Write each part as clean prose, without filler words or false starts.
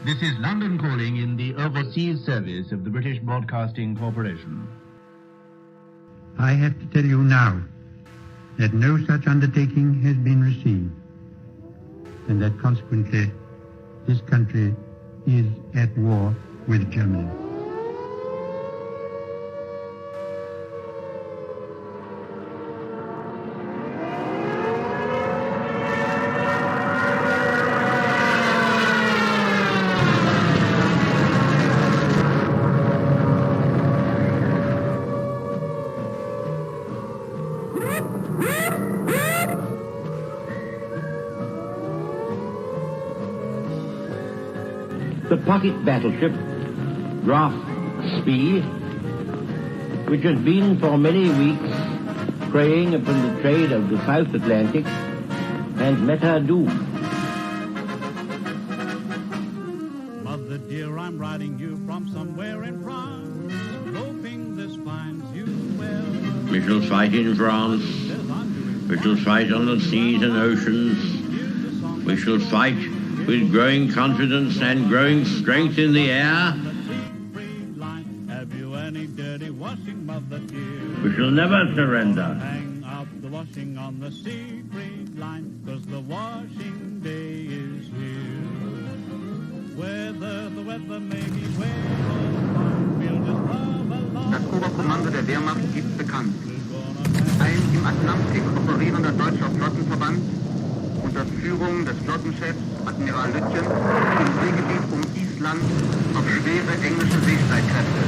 This is London calling in the Overseas Service of the British Broadcasting Corporation. I have to tell you now that no such undertaking has been received, and that consequently this country is at war with Germany. The pocket battleship, Graf Spee, which has been for many weeks preying upon the trade of the South Atlantic, and met her doom. Mother dear, I'm writing you from somewhere in France, hoping this finds you well. We shall fight in France. We shall fight on the seas and oceans. We shall fight with growing confidence and growing strength in the air. We shall never surrender. Hang up the washing on the sea breed line, 'cause the washing day is here. Whether the weather may be wet or warm, we'll just love along. Das Oberkommando der Wehrmacht gibt bekannt. Ein im Atlantik operierender deutscher Flottenverband unter Führung des Flottenchefs Admiral Lütjen im Seegebiet um Island auf schwere englische Seestreitkräfte.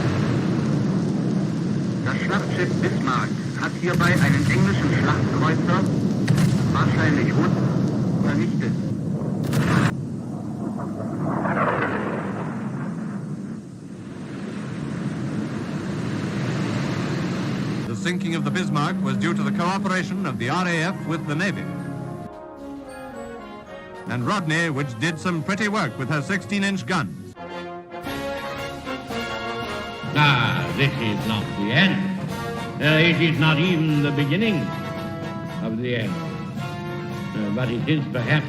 Das Schlachtschiff Bismarck hat hierbei einen englischen Schlachtkreuzer, wahrscheinlich Hood, vernichtet. The sinking of the Bismarck was due to the cooperation of the RAF with the Navy. And Rodney, which did some pretty work with her 16-inch guns. Ah, this is not the end. It is not even the beginning of the end. But it is perhaps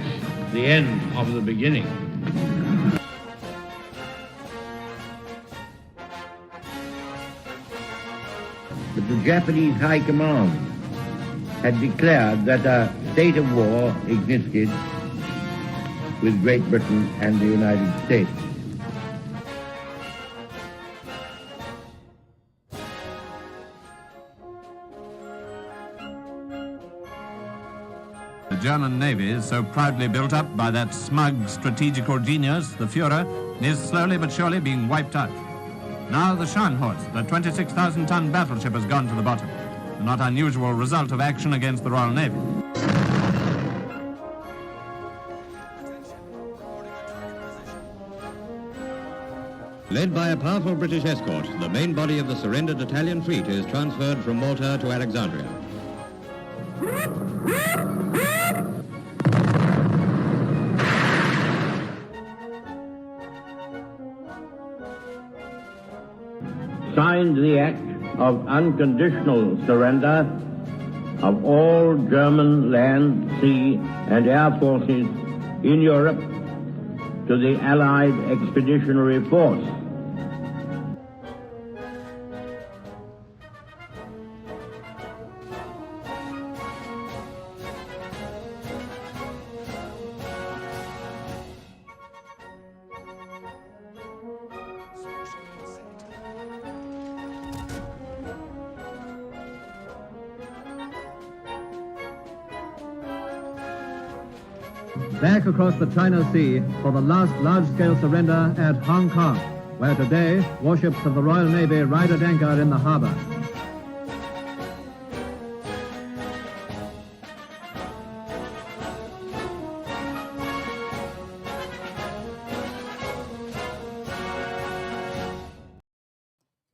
the end of the beginning. But the Japanese High Command had declared that a state of war existed with Great Britain and the United States. The German Navy, so proudly built up by that smug strategical genius, the Führer, is slowly but surely being wiped out. Now the Scharnhorst, the 26,000-ton battleship, has gone to the bottom. A not unusual result of action against the Royal Navy. Led by a powerful British escort, the main body of the surrendered Italian fleet is transferred from Malta to Alexandria. Signed the act of unconditional surrender of all German land, sea, and air forces in Europe to the Allied Expeditionary Force. Back across the China Sea for the last large-scale surrender at Hong Kong, where today warships of the Royal Navy ride at anchor in the harbor.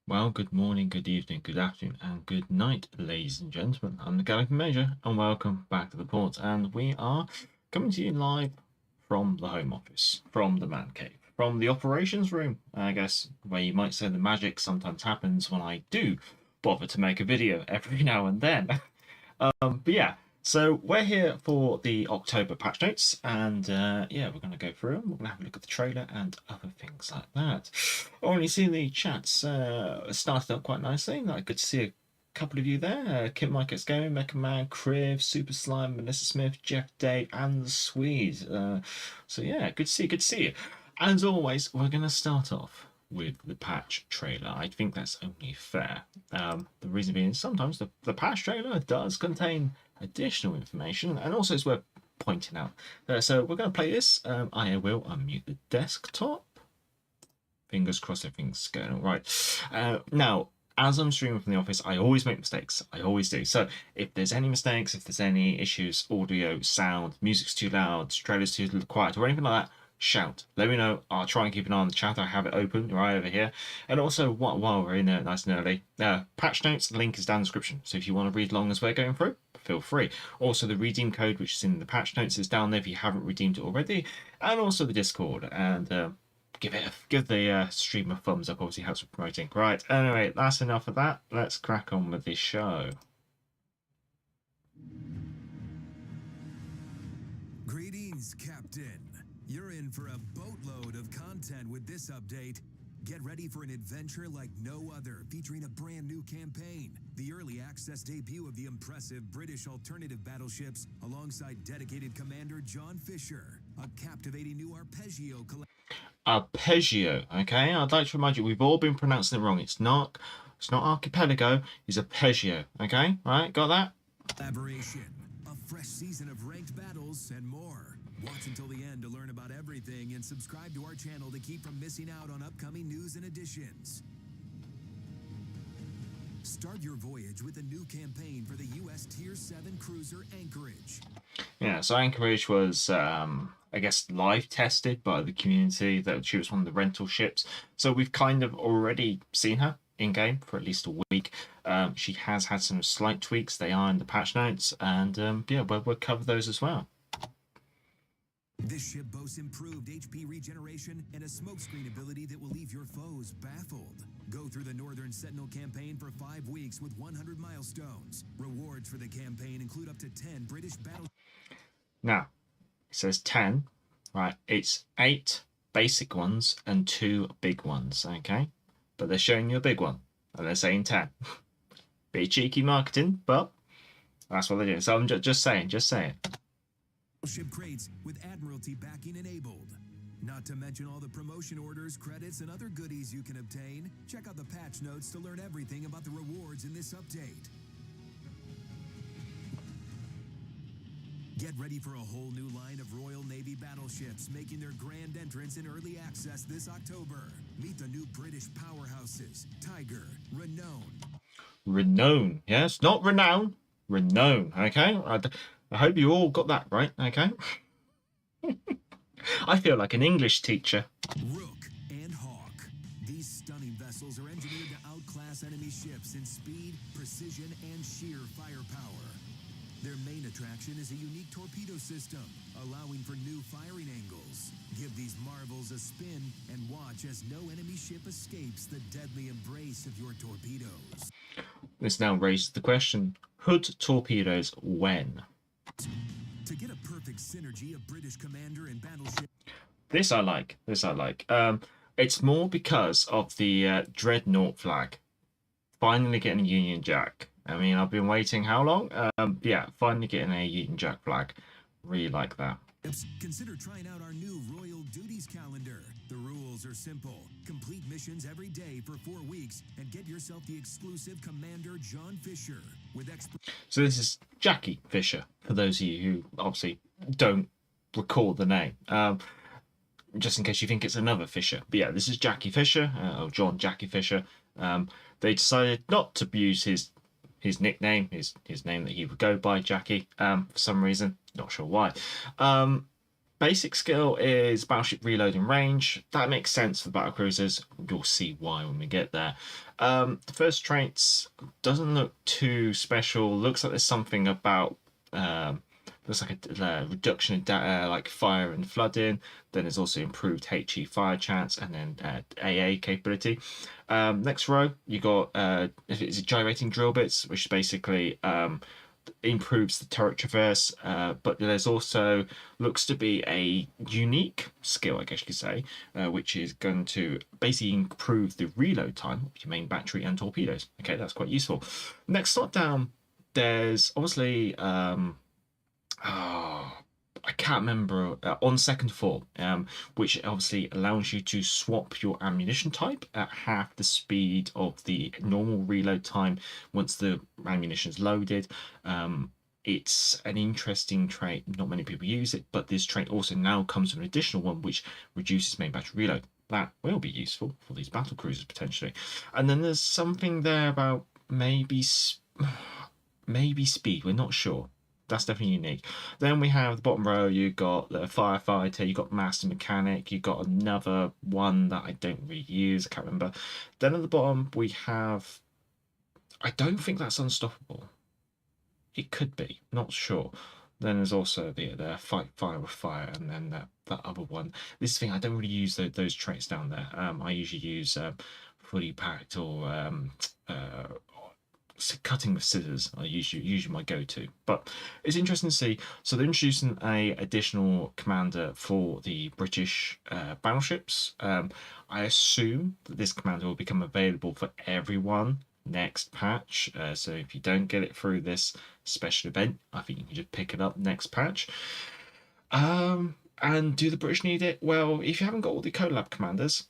Well, good morning, good evening, good afternoon, and good night, ladies and gentlemen. I'm the Galloping Major, and welcome back to the port. And we are coming to you live from the home office, from the man cave, from the operations room, I guess, where you might say the magic sometimes happens when I do bother to make a video every now and then. But yeah, So we're here for the October patch notes, and yeah, we're going to go through them. We're going to have a look at the trailer and other things like that. Already see the chats started up quite nicely. Like, good to see a couple of you there. Kim Mike Gets Going, Mecha Man, Kriv, Super Slime, Melissa Smith, Jeff Day, and the Swede. So yeah, good to see you. As always, we're going to start off with the patch trailer. I think that's only fair. The reason being, sometimes the patch trailer does contain additional information, and also it's worth pointing out. So we're going to play this. I will unmute the desktop. Fingers crossed everything's going all right. Now, as I'm streaming from the office, I always make mistakes. I always do. So if there's any mistakes, if there's any issues, audio, sound, music's too loud, trailer's too quiet, or anything like that, shout. Let me know. I'll try and keep an eye on the chat. I have it open right over here. And also, while we're in there nice and early, patch notes, the link is down in the description. So if you want to read along as we're going through, feel free. Also, the redeem code, which is in the patch notes, is down there if you haven't redeemed it already. And also the Discord. And give the stream a thumbs up. Obviously helps with promoting. Right, anyway, that's enough of that. Let's crack on with this show. Greetings, Captain. You're in for a boatload of content with this update. Get ready for an adventure like no other, featuring a brand new campaign, the early access debut of the impressive British alternative battleships, alongside dedicated Commander John Fisher, a captivating new Arpeggio collection. Arpeggio, okay? I'd like to remind you, we've all been pronouncing it wrong. It's not Archipelago, it's Arpeggio, okay? Right, got that? Collaboration, a fresh season of ranked battles, and more. Watch until the end to learn about everything, and subscribe to our channel to keep from missing out on upcoming news and additions. Start your voyage with a new campaign for the U.S. Tier 7 cruiser Anchorage. Yeah, so Anchorage was, I guess, live tested by the community. That she was one of the rental ships. So we've kind of already seen her in-game for at least a week. She has had some slight tweaks. They are in the patch notes. And yeah, we'll cover those as well. This ship boasts improved HP regeneration and a smokescreen ability that will leave your foes baffled. Go through the Northern Sentinel campaign for 5 weeks with 100 milestones. Rewards for the campaign include up to 10 British battle. Now, it says 10, right? It's 8 basic ones and 2 big ones, okay? But they're showing you a big one, and they're saying 10. Bit cheeky marketing, but that's what they're doing. So I'm just saying. Ship crates with Admiralty backing enabled. Not to mention all the promotion orders, credits, and other goodies you can obtain. Check out the patch notes to learn everything about the rewards in this update. Get ready for a whole new line of Royal Navy battleships making their grand entrance in early access this October. Meet the new British powerhouses, Tiger, Renown, yes, not renown, renown, okay? I hope you all got that right, okay? I feel like an English teacher. Rook and Hawk. These stunning vessels are engineered to outclass enemy ships in speed, precision, and sheer firepower. Their main attraction is a unique torpedo system, allowing for new firing angles. Give these marvels a spin and watch as no enemy ship escapes the deadly embrace of your torpedoes. This now raises the question, hood torpedoes when? To get a perfect synergy of British commander and battleship. This I like. It's more because of the Dreadnought flag. Finally getting a Union Jack. I mean, I've been waiting how long? Yeah, finally getting a Union Jack flag. Really like that. Consider trying out our new Royal Duties calendar. The rules are simple. Complete missions every day for 4 weeks and get yourself the exclusive Commander John Fisher with So this is Jackie Fisher, for those of you who obviously don't recall the name. Just in case you think it's another Fisher. But yeah, this is Jackie Fisher, or John Jackie Fisher. They decided not to use his nickname, his name that he would go by, Jackie, for some reason. Not sure why. Basic skill is battleship reloading range. That makes sense for battle cruisers. You'll see why when we get there. The first traits doesn't look too special. Looks like there's something about looks like a reduction in like fire and flooding. Then there's also improved HE fire chance and then AA capability. Next row you got if it's gyrating drill bits, which is basically improves the turret traverse, but there's also looks to be a unique skill, I guess you could say, which is going to basically improve the reload time of your main battery and torpedoes. Okay, that's quite useful. Next slot down, there's obviously I can't remember, on second thought, which obviously allows you to swap your ammunition type at half the speed of the normal reload time once the ammunition is loaded. It's an interesting trait. Not many people use it, but this trait also now comes with an additional one which reduces main battery reload. That will be useful for these battle cruisers potentially. And then there's something there about maybe speed. We're not sure. That's definitely unique. Then we have the bottom row, you've got the firefighter, you've got master mechanic, you've got another one that I don't really use, I can't remember. Then at the bottom we have, I don't think that's unstoppable. It could be, not sure. Then there's also the fight fire with fire, and then that other one. This thing, I don't really use those traits down there. I usually use fully packed or cutting with scissors are usually my go-to, but it's interesting to see. So they're introducing a additional commander for the British battleships. I assume that this commander will become available for everyone next patch, so if you don't get it through this special event, I think you can just pick it up next patch. And do the British need it? Well, if you haven't got all the collab commanders,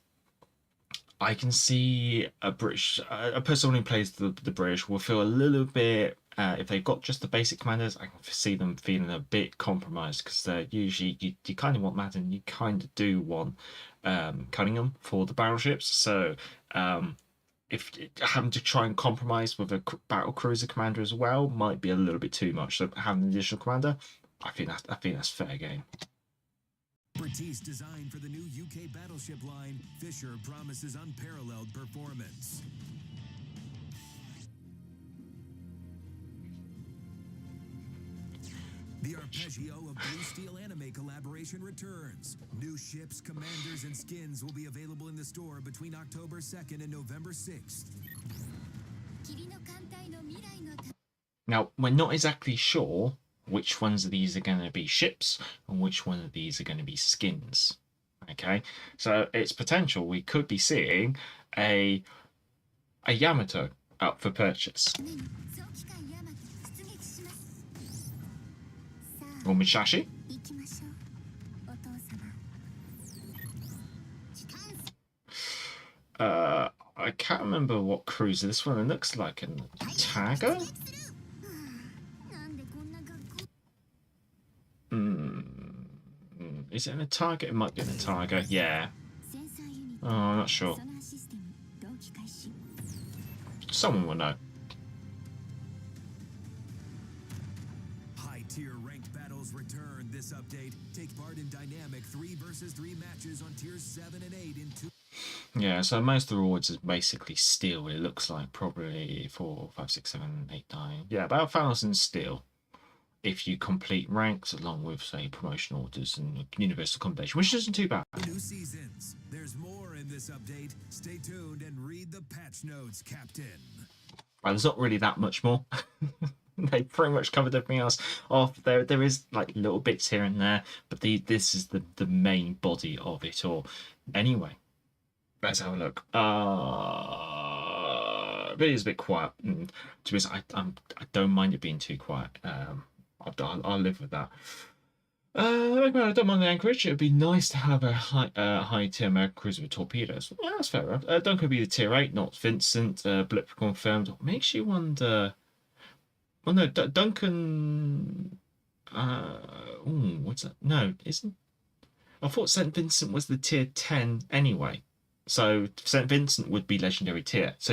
I can see a person who plays the British will feel a little bit, if they've got just the basic commanders, I can see them feeling a bit compromised, because they're usually, you kind of want Madden, you kind of do want Cunningham for the battleships. So if having to try and compromise with a battle cruiser commander as well might be a little bit too much. So having an additional commander, I think that's fair game. Expertise designed for the new UK battleship line, Fisher promises unparalleled performance. The Arpeggio of Blue Steel anime collaboration returns. New ships, commanders, and skins will be available in the store between October 2nd and November 6th. Now, we're not exactly sure which ones of these are going to be ships and which one of these are going to be skins. Okay, so it's potential we could be seeing a Yamato up for purchase, or Musashi. I can't remember what cruiser this one. It looks like an Otago. Is it an Otago? It might be an Otago. Yeah. Oh, I'm not sure. Someone will know. High-tier ranked battles return this update. Take part in dynamic 3 versus 3 matches on tiers 7 and 8 in 2. Yeah, so most of the rewards is basically steel. It looks like probably 4, 5, 6, 7, 8, 9. Yeah, about 1,000 steel. If you complete ranks along with, say, promotion orders and universal accommodation, which isn't too bad. New seasons. There's more in this update. Stay tuned and read the patch notes, Captain. Well, there's not really that much more. They pretty much covered everything else off. There is like little bits here and there, but this is the main body of it all. Anyway, let's have a look. It is a bit quiet. To be honest, I don't mind it being too quiet. I'll live with that. I don't mind the Anchorage. It would be nice to have a high tier American cruiser with torpedoes. Yeah, that's fair enough. Duncan would be the tier 8, not Vincent. Blip confirmed. Makes you wonder. Well, no, Duncan. What's that? No, isn't. I thought St. Vincent was the tier 10 anyway. So St. Vincent would be legendary tier. So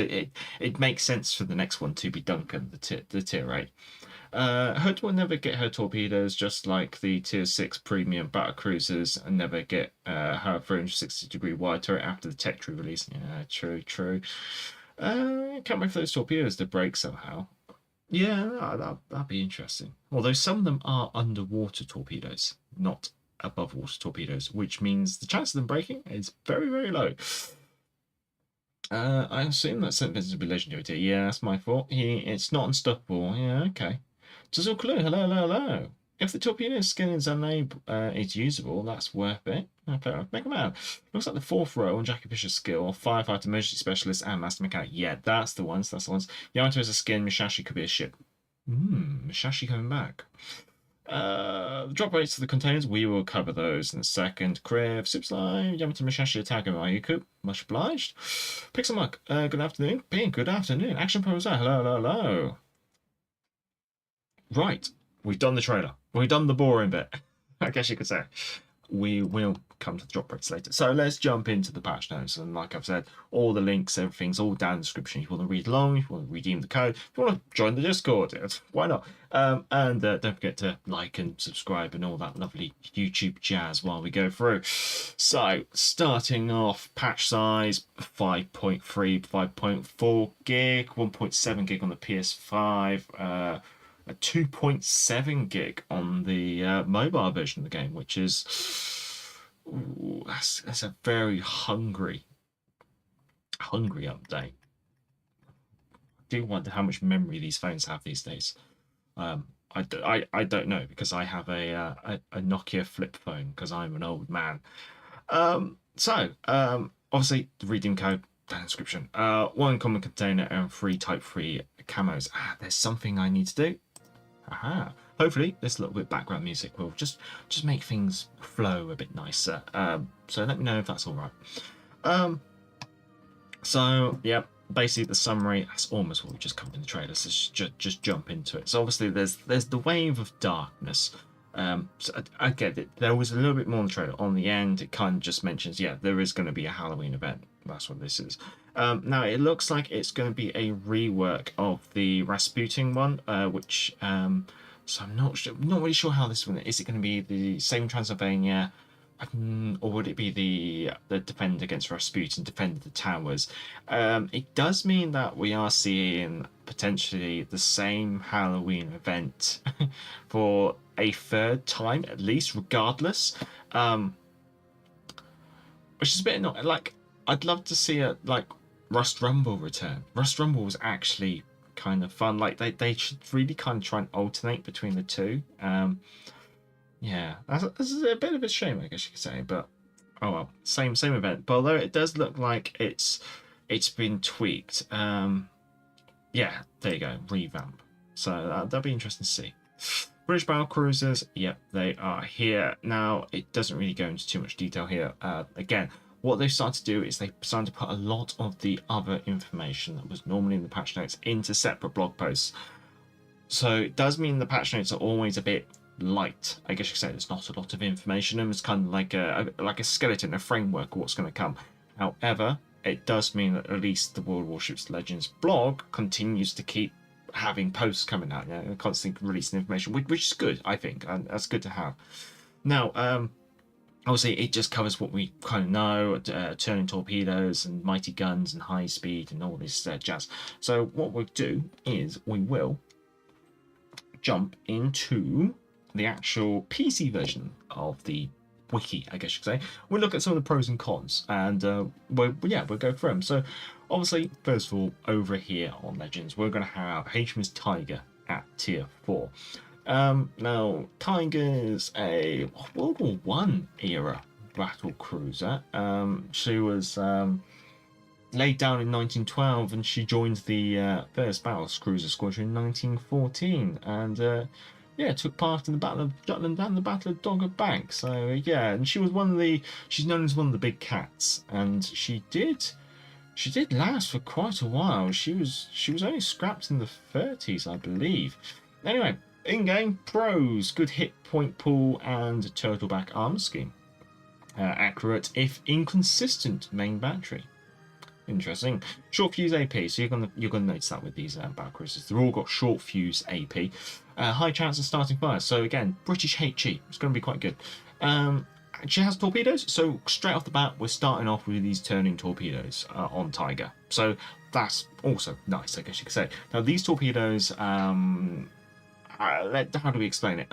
it makes sense for the next one to be Duncan, the tier 8. Hood will never get her torpedoes, just like the tier 6 premium battle cruisers, and never get her 360-degree wide turret after the tech tree release. Yeah, true. Can't wait for those torpedoes to break somehow. Yeah, that'd be interesting. Although some of them are underwater torpedoes, not above water torpedoes, which means the chance of them breaking is very, very low. I assume that St. Vincent will be legendary tier. Yeah, that's my fault. It's not unstoppable. Yeah, okay. Sizzle Clue, hello, hello, hello. If the torpedo skin is unable, is usable, that's worth it. Okay, make a man. Looks like the fourth row on Jackie Fisher's skill, firefighter, emergency specialist, and master mechanic. Yeah, that's the ones. That's the ones. Yamato is a skin. Mishashi could be a ship. Mishashi coming back. The drop rates of the containers, we will cover those in a second. Kriv, Superslime, Yamato, Mishashi, attack, and Mayuku. Much obliged. Pixelmuck, good afternoon. Pink, good afternoon. Action Proposal, hello, hello, hello. Right, we've done the trailer. We've done the boring bit, I guess you could say. We will come to the drop rates later. So let's jump into the patch notes. And like I've said, all the links, everything's all down in the description. If you want to read along, if you want to redeem the code, if you want to join the Discord, why not? And don't forget to like and subscribe and all that lovely YouTube jazz while we go through. So starting off, patch size 5.3, 5.4 gig, 1.7 gig on the PS5, a 2.7 gig on the mobile version of the game, which is that's a very hungry update. I do wonder how much memory these phones have these days. I don't know, because I have a Nokia flip phone because I'm an old man. Obviously the redeem code down in the description. 1 common container and 3 type 3 camos. There's something I need to do. Hopefully this little bit of background music will just make things flow a bit nicer. So let me know if that's all right. So yeah, basically the summary, that's almost what we just covered in the trailer. So just jump into it. So obviously there's the wave of darkness. So I get it. There was a little bit more in the trailer. On the end, it kind of just mentions, yeah, there is going to be a Halloween event. That's what this is. Now it looks like it's going to be a rework of the Rasputin one, which so I'm not really sure how this one is. It going to be the same Transylvania, or would it be the Defend Against Rasputin, Defend the Towers? It does mean that we are seeing potentially the same Halloween event for a third time at least, regardless. Which is a bit not like, I'd love to see a Rust Rumble return. Rust Rumble was actually kind of fun. Like they should really kind of try and alternate between the two. Yeah, this is a bit of a shame, I guess you could say, but oh well, same event. But although it does look like it's been tweaked. Yeah, there you go, revamp. So that'll be interesting to see. British battle cruisers, yep, they are here now. It doesn't really go into too much detail here. Again, what they've started to do is they've started to put a lot of the other information that was normally in the patch notes into separate blog posts. So it does mean the patch notes are always a bit light. I guess you could say there's not a lot of information, and it's kind of like a skeleton, a framework of what's going to come. However, it does mean that at least the World Warships Legends blog continues to keep having posts coming out, constantly releasing information, which is good, I think, and that's good to have. Now, obviously, it just covers what we kind of know, turning torpedoes and mighty guns and high speed and all this jazz. So what we'll do is we will jump into the actual PC version of the wiki, I guess you could say. We'll look at some of the pros and cons, and we'll go through them. So obviously, first of all, over here on Legends, we're going to have HMS Tiger at tier 4. Now, Tiger's a World War One era battle cruiser. She was laid down in 1912, and she joined the first battle cruiser squadron in 1914, and took part in the Battle of Jutland and the Battle of Dogger Bank. So yeah, and she was she's known as one of the big cats, and she did last for quite a while. She was only scrapped in the 30s, I believe. Anyway, in-game pros: good hit point pool and turtleback armor scheme. Accurate if inconsistent main battery. Interesting. Short fuse AP, so you're gonna notice that with these battle cruisers, they've all got short fuse AP. High chance of starting fire. So again, British HE. It's going to be quite good. She has torpedoes, so straight off the bat, we're starting off with these turning torpedoes on Tiger. So that's also nice, I guess you could say. Now these torpedoes, how do we explain it?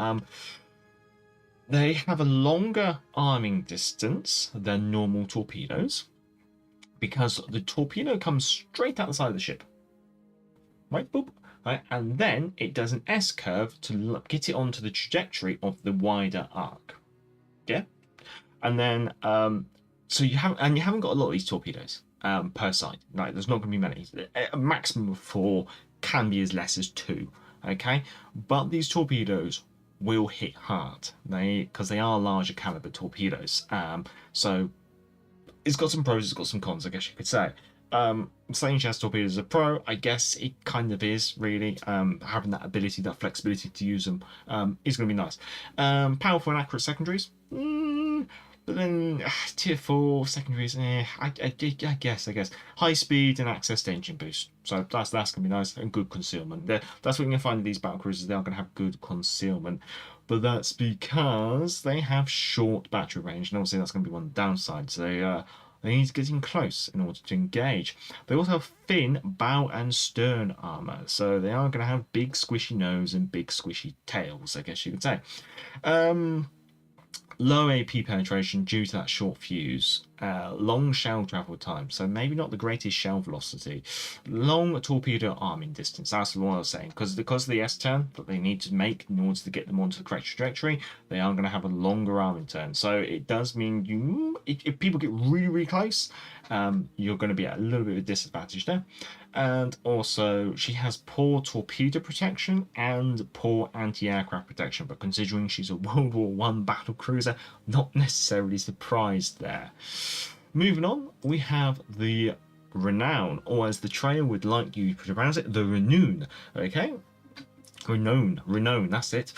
They have a longer arming distance than normal torpedoes, because the torpedo comes straight out the side of the ship. Right, boop. right? And then it does an S-curve to get it onto the trajectory of the wider arc. Yeah, and then so you haven't got a lot of these torpedoes per side. Right, there's not going to be many. A maximum of 4, can be as less as 2. Okay, but these torpedoes will hit hard. Because they are larger caliber torpedoes. So it's got some pros, it's got some cons, I guess you could say. Saying she has torpedoes as a pro, I guess it kind of is, really. Having that ability, that flexibility to use them is going to be nice. Powerful and accurate secondaries. But then tier 4 secondaries, I guess. High speed and access to engine boost. So that's going to be nice, and good concealment. That's what you're going to find in these battle cruisers. They are going to have good concealment. But that's because they have short battery range, and obviously that's going to be one of the downsides. They need to get in close in order to engage. They also have thin bow and stern armor, so they are going to have big squishy nose and big squishy tails, I guess you could say. Low AP penetration due to that short fuse, long shell travel time, so maybe not the greatest shell velocity, long torpedo arming distance. That's what I was saying, because of the S-turn that they need to make in order to get them onto the correct trajectory, they are going to have a longer arming turn. So it does mean if people get really, really close, you're going to be at a little bit of a disadvantage there. And also, she has poor torpedo protection and poor anti-aircraft protection, but considering she's a World War I battle cruiser, not necessarily surprised there. Moving on, we have the Renown, or as the trailer would like you to pronounce it, the Renown. Okay, Renown, that's it.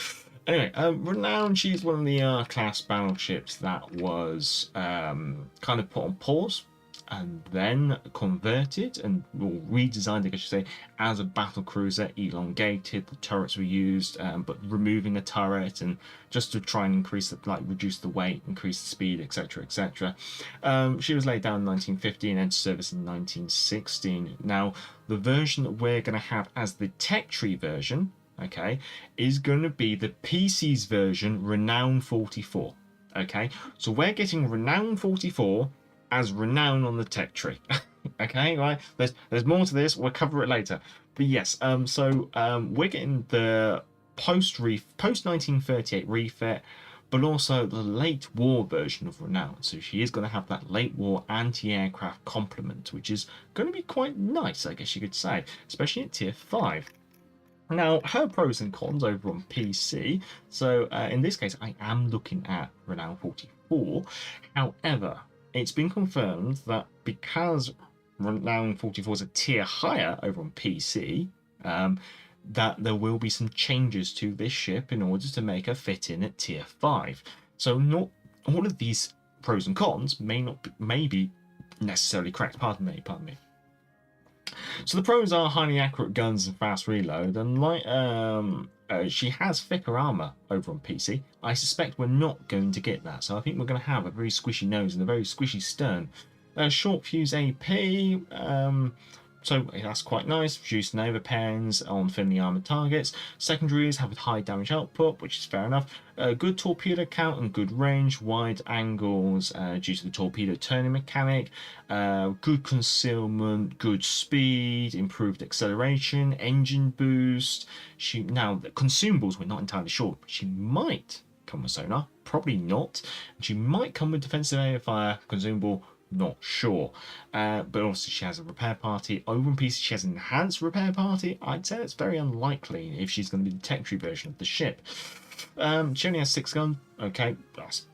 Anyway, Renown, she's one of the class battleships that was kind of put on pause and then converted and redesigned, I guess you say, as a battle cruiser, elongated. The turrets were used, but removing a turret and just to try and reduce the weight, increase the speed, etc., etc. She was laid down in 1950 and entered service in 1916. Now, the version that we're going to have as the tech tree version, okay, is going to be the PC's version, Renown 44. Okay, so we're getting Renown 44 as Renown on the tech tree. Okay, right? There's more to this. We'll cover it later. But yes, we're getting the post 1938 refit, but also the late war version of Renown. So she is going to have that late war anti-aircraft complement, which is going to be quite nice, I guess you could say, especially at tier 5. Now, her pros and cons over on PC. So in this case, I am looking at Renown 44. However, it's been confirmed that because Renown 44 is a tier higher over on PC, that there will be some changes to this ship in order to make her fit in at tier 5. So not all of these pros and cons may be necessarily correct. Pardon me. So the pros are highly accurate guns and fast reload, and she has thicker armor over on PC. I suspect we're not going to get that, so I think we're going to have a very squishy nose and a very squishy stern. Short fuse AP, so that's quite nice. Reduced nova pens on thinly armored targets. Secondaries have a high damage output, which is fair enough. Good torpedo count and good range. Wide angles due to the torpedo turning mechanic. Good concealment, good speed, improved acceleration, engine boost. Now, the consumables, we're not entirely sure, but she might come with sonar. Probably not. She might come with defensive area fire consumable. Not sure, but obviously she has a repair party. Over on PC she has an enhanced repair party. I'd say it's very unlikely if she's going to be the tech tree version of the ship. She only has 6 guns. Okay, that's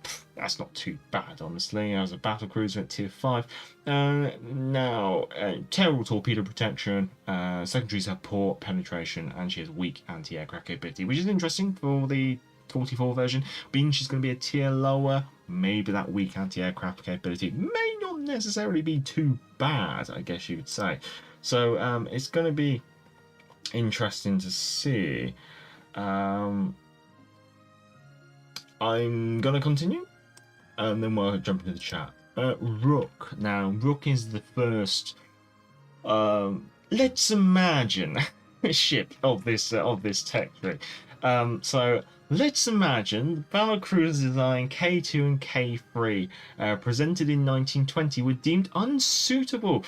not too bad, honestly, as a battle cruiser at tier 5. Now, terrible torpedo protection. Secondaries have poor penetration, and she has weak anti-aircraft capability, which is interesting for the 44 version. Being she's going to be a tier lower, maybe that weak anti-aircraft capability may not necessarily be too bad, I guess you would say. So it's going to be interesting to see. I'm going to continue, and then we'll jump into the chat. Rook. Now, Rook is the first, let's imagine, ship of this tech tree. So let's imagine the battlecruiser design K2 and K3, presented in 1920, were deemed unsuitable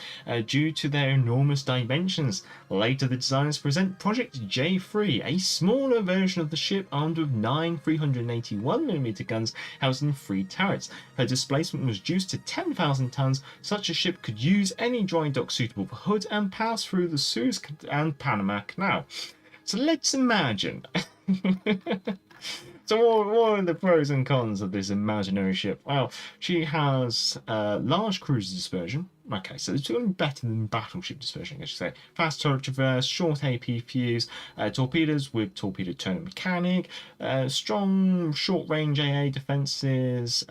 due to their enormous dimensions. Later, the designers present Project J3, a smaller version of the ship armed with 9 381mm guns housing 3 turrets. Her displacement was reduced to 10,000 tons. Such a ship could use any dry dock suitable for Hood and pass through the Suez and Panama Canal. So let's imagine. So what are the pros and cons of this imaginary ship? Well, she has large cruiser dispersion. Okay, so it's going to be better than battleship dispersion, I should say. Fast turret traverse, short AP fuse, torpedoes with torpedo turner mechanic, strong short-range AA defenses,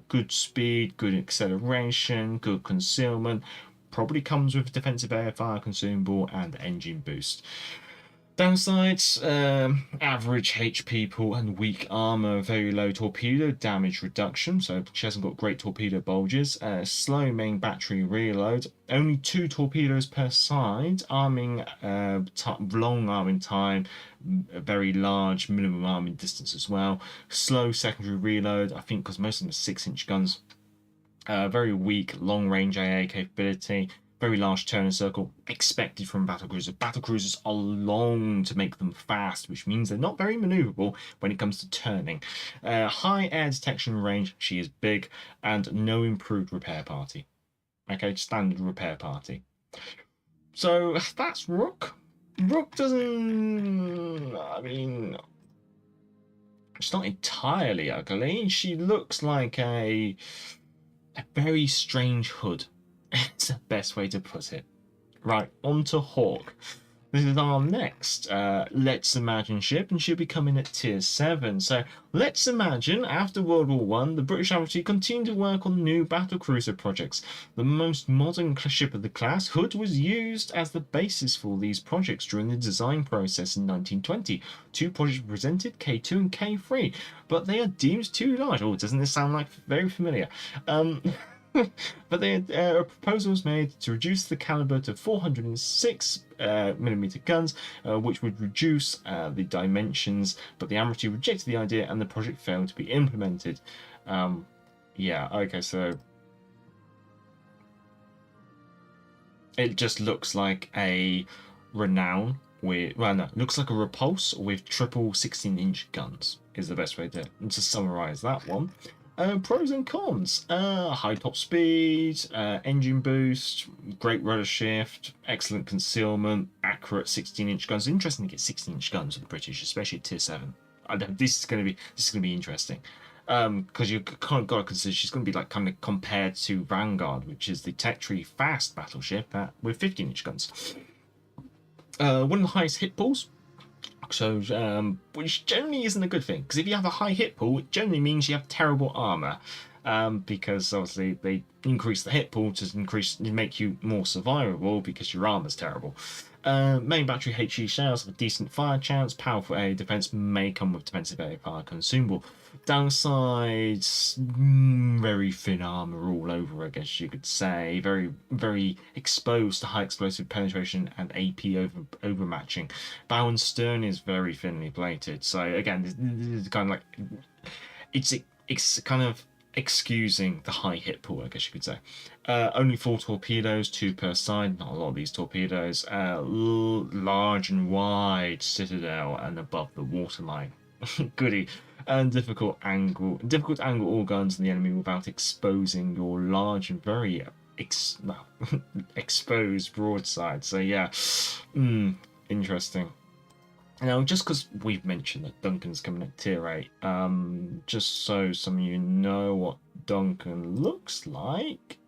good speed, good acceleration, good concealment. Probably comes with defensive air fire consumable and engine boost. Downsides, average HP pool and weak armor, very low torpedo damage reduction, so she hasn't got great torpedo bulges, slow main battery reload, only 2 torpedoes per side, arming, long arming time, very large minimum arming distance as well, slow secondary reload, I think because most of them are 6-inch guns, very weak long range AA capability, very large turn and circle, expected from battlecruiser. Battlecruisers are long to make them fast, which means they're not very maneuverable when it comes to turning. High air detection range, she is big, and no improved repair party. Okay, standard repair party. So that's Rook. Rook doesn't, I mean, she's not entirely ugly. She looks like a very strange Hood. It's the best way to put it. Right, on to Hawk. This is our next Let's Imagine ship, and she'll be coming at Tier 7. So, let's imagine, after World War I, the British Admiralty continued to work on new battlecruiser projects. The most modern ship of the class, Hood, was used as the basis for these projects during the design process in 1920. 2 projects were presented, K2 and K3, but they are deemed too large. Oh, doesn't this sound like very familiar? But a proposal was made to reduce the caliber to 406mm guns, which would reduce the dimensions, but the Admiralty rejected the idea and the project failed to be implemented. Yeah, okay, so it just looks like a Renown with, well, no, it looks like a Repulse with triple 16-inch guns, is the best way to summarize that one. Pros and cons. High top speed, engine boost, great rudder shift, excellent concealment, accurate 16-inch guns. Interesting to get 16-inch guns with the British, especially at Tier 7. This is going to be interesting. Because you've kind of got to consider she's going to be like kind of compared to Vanguard, which is the tech tree fast battleship with 15-inch guns. One of the highest hit pools. So, which generally isn't a good thing, because if you have a high hit pool, it generally means you have terrible armor, because obviously they increase the hit pool to make you more survivable because your armor's terrible. Main battery HE shells have a decent fire chance. Powerful air defense may come with defensive air fire consumable. Downsides, very thin armor all over, I guess you could say. Very, very exposed to high explosive penetration and AP overmatching. Bow and stern is very thinly plated. So again, this is kind of like it's kind of excusing the high hit pool, I guess you could say. Only 4 torpedoes, 2 per side. Not a lot of these torpedoes. Large and wide citadel and above the waterline. Goody. And difficult angle all guns in the enemy without exposing your large and very exposed broadside. So yeah, interesting. Now, just because we've mentioned that Duncan's coming at Tier 8, just so some of you know what Duncan looks like.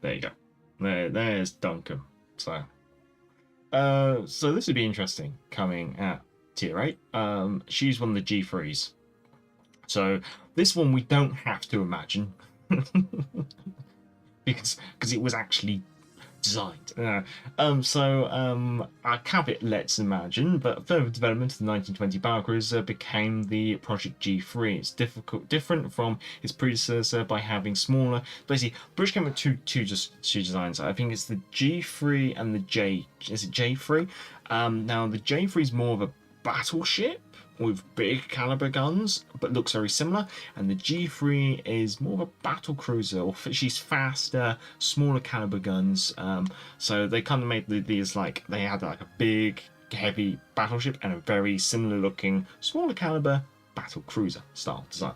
There you go. There's Duncan. So this would be interesting coming at Tier 8. She's one of the G3s. So this one we don't have to imagine because it was actually designed. A caveat, let's imagine, but further development of the 1920 battlecruiser became the Project G3. It's different from its predecessor by having smaller. Basically, British came with two designs. I think it's the G3 and the J. Is it J3? Now the J3 is more of a battleship with big caliber guns, but looks very similar. And the G3 is more of a battle cruiser, or she's faster, smaller caliber guns. So they kind of made these like they had like a big, heavy battleship and a very similar looking, smaller caliber battle cruiser style design.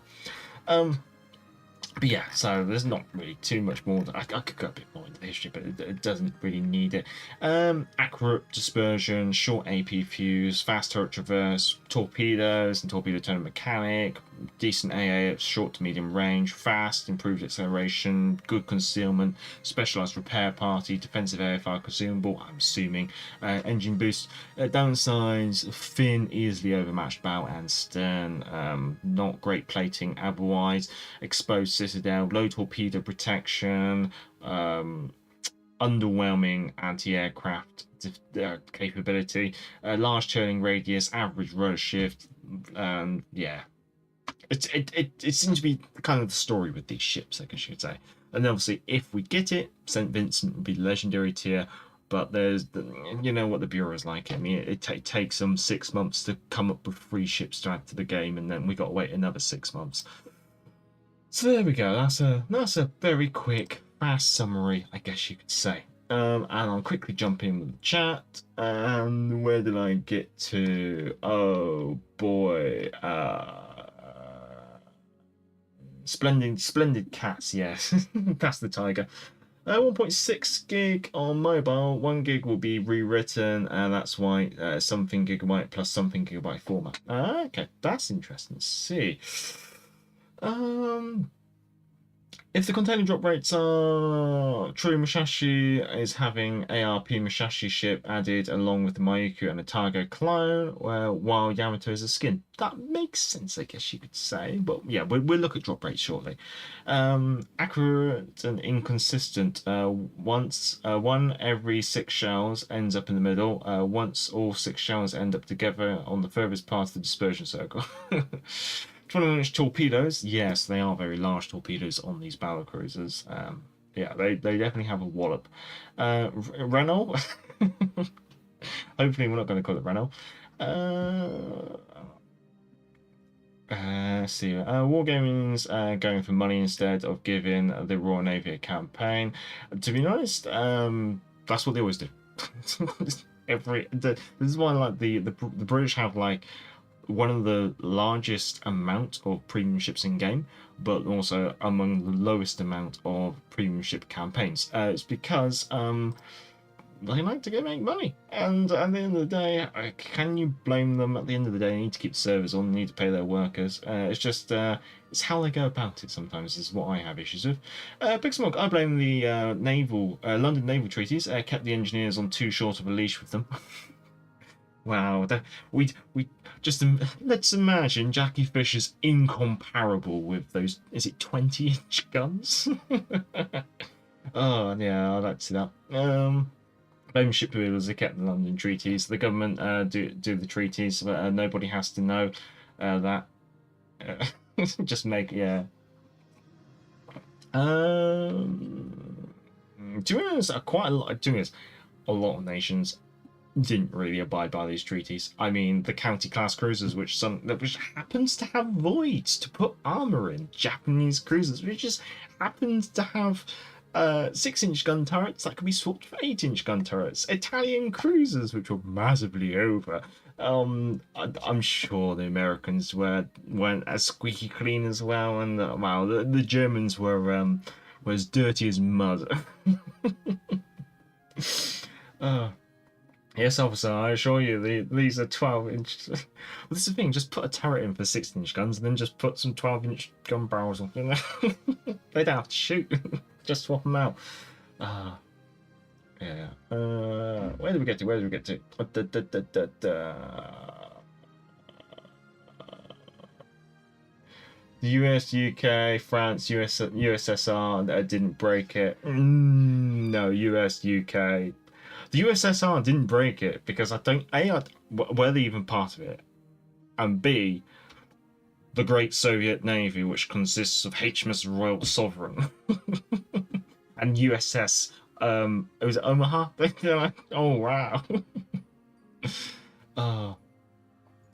But yeah, so there's not really too much more. I could go a bit more into the history, but it doesn't really need it. Accurate dispersion, short AP fuse, fast turret traverse, torpedoes and torpedo turret mechanic, decent AA at short to medium range, fast, improved acceleration, good concealment, specialized repair party, defensive AFR consumable, I'm assuming, engine boost. Downsides, thin, easily overmatched bow and stern, not great plating otherwise, exposed citadel, low torpedo protection, underwhelming anti-aircraft capability, large turning radius, average rudder shift, yeah. It seems to be kind of the story with these ships, I guess you could say. And obviously, if we get it, St. Vincent would be legendary tier. But there's, you know what the Bureau is like. I mean, it takes them 6 months to come up with 3 ships to add to the game, and then we got to wait another 6 months. So there we go. That's a very quick, fast summary, I guess you could say. And I'll quickly jump in with the chat. And where did I get to? Oh boy. Splendid cats, yes. That's the tiger. 1.6 gig on mobile, 1 gig will be rewritten, and that's why something gigabyte plus something gigabyte format. Okay, that's interesting to see. If the container drop rates are true, Musashi is having ARP Musashi ship added along with the Mayuku and the Targo clone, while Yamato is a skin. That makes sense, I guess you could say. But yeah, we'll look at drop rates shortly. Accurate and inconsistent. One every 6 shells ends up in the middle. Once all 6 shells end up together on the furthest part of the dispersion circle. 21-inch torpedoes, yes, they are very large torpedoes on these battle cruisers. Yeah, they definitely have a wallop. Renault, hopefully we're not going to call it Renault. Let's see. Wargaming's going for money instead of giving the Royal Navy a campaign. To be honest, that's what they always do. This is why like the British have like one of the largest amount of premium ships in game, but also among the lowest amount of premium ship campaigns. It's because they like to make money, and at the end of the day, can you blame them? At the end of the day, they need to keep the servers on, they need to pay their workers. It's just it's how they go about it sometimes is what I have issues with. Big Smoke, I blame the London naval treaties kept the engineers on too short of a leash with them. Wow, we just let's imagine Jackie Fisher's incomparable with those. Is it 20-inch guns? Oh yeah, I'd like to see that. Blame ship builders are kept the London treaties. The government do the treaties, but nobody has to know that. Just make yeah. To be honest, quite a lot. To be honest, a lot of nations didn't really abide by these treaties. I mean, the county class cruisers, which happens to have voids to put armor in, Japanese cruisers, which just happens to have 6-inch gun turrets that could be swapped for 8-inch gun turrets, Italian cruisers, which were massively over. I'm sure the Americans weren't as squeaky clean as well, and wow, the Germans were as dirty as mud. Yes, officer, I assure you, these are 12-inch. Well, this is the thing, just put a turret in for 6-inch guns and then just put some 12-inch gun barrels on. You know? They don't have to shoot, just swap them out. Yeah. Where did we get to? The US, UK, France, USSR didn't break it. No, US, UK. The USSR didn't break it because I don't... were they even part of it? And B, the Great Soviet Navy, which consists of HMS Royal Sovereign and USS... it was Omaha? Oh, wow.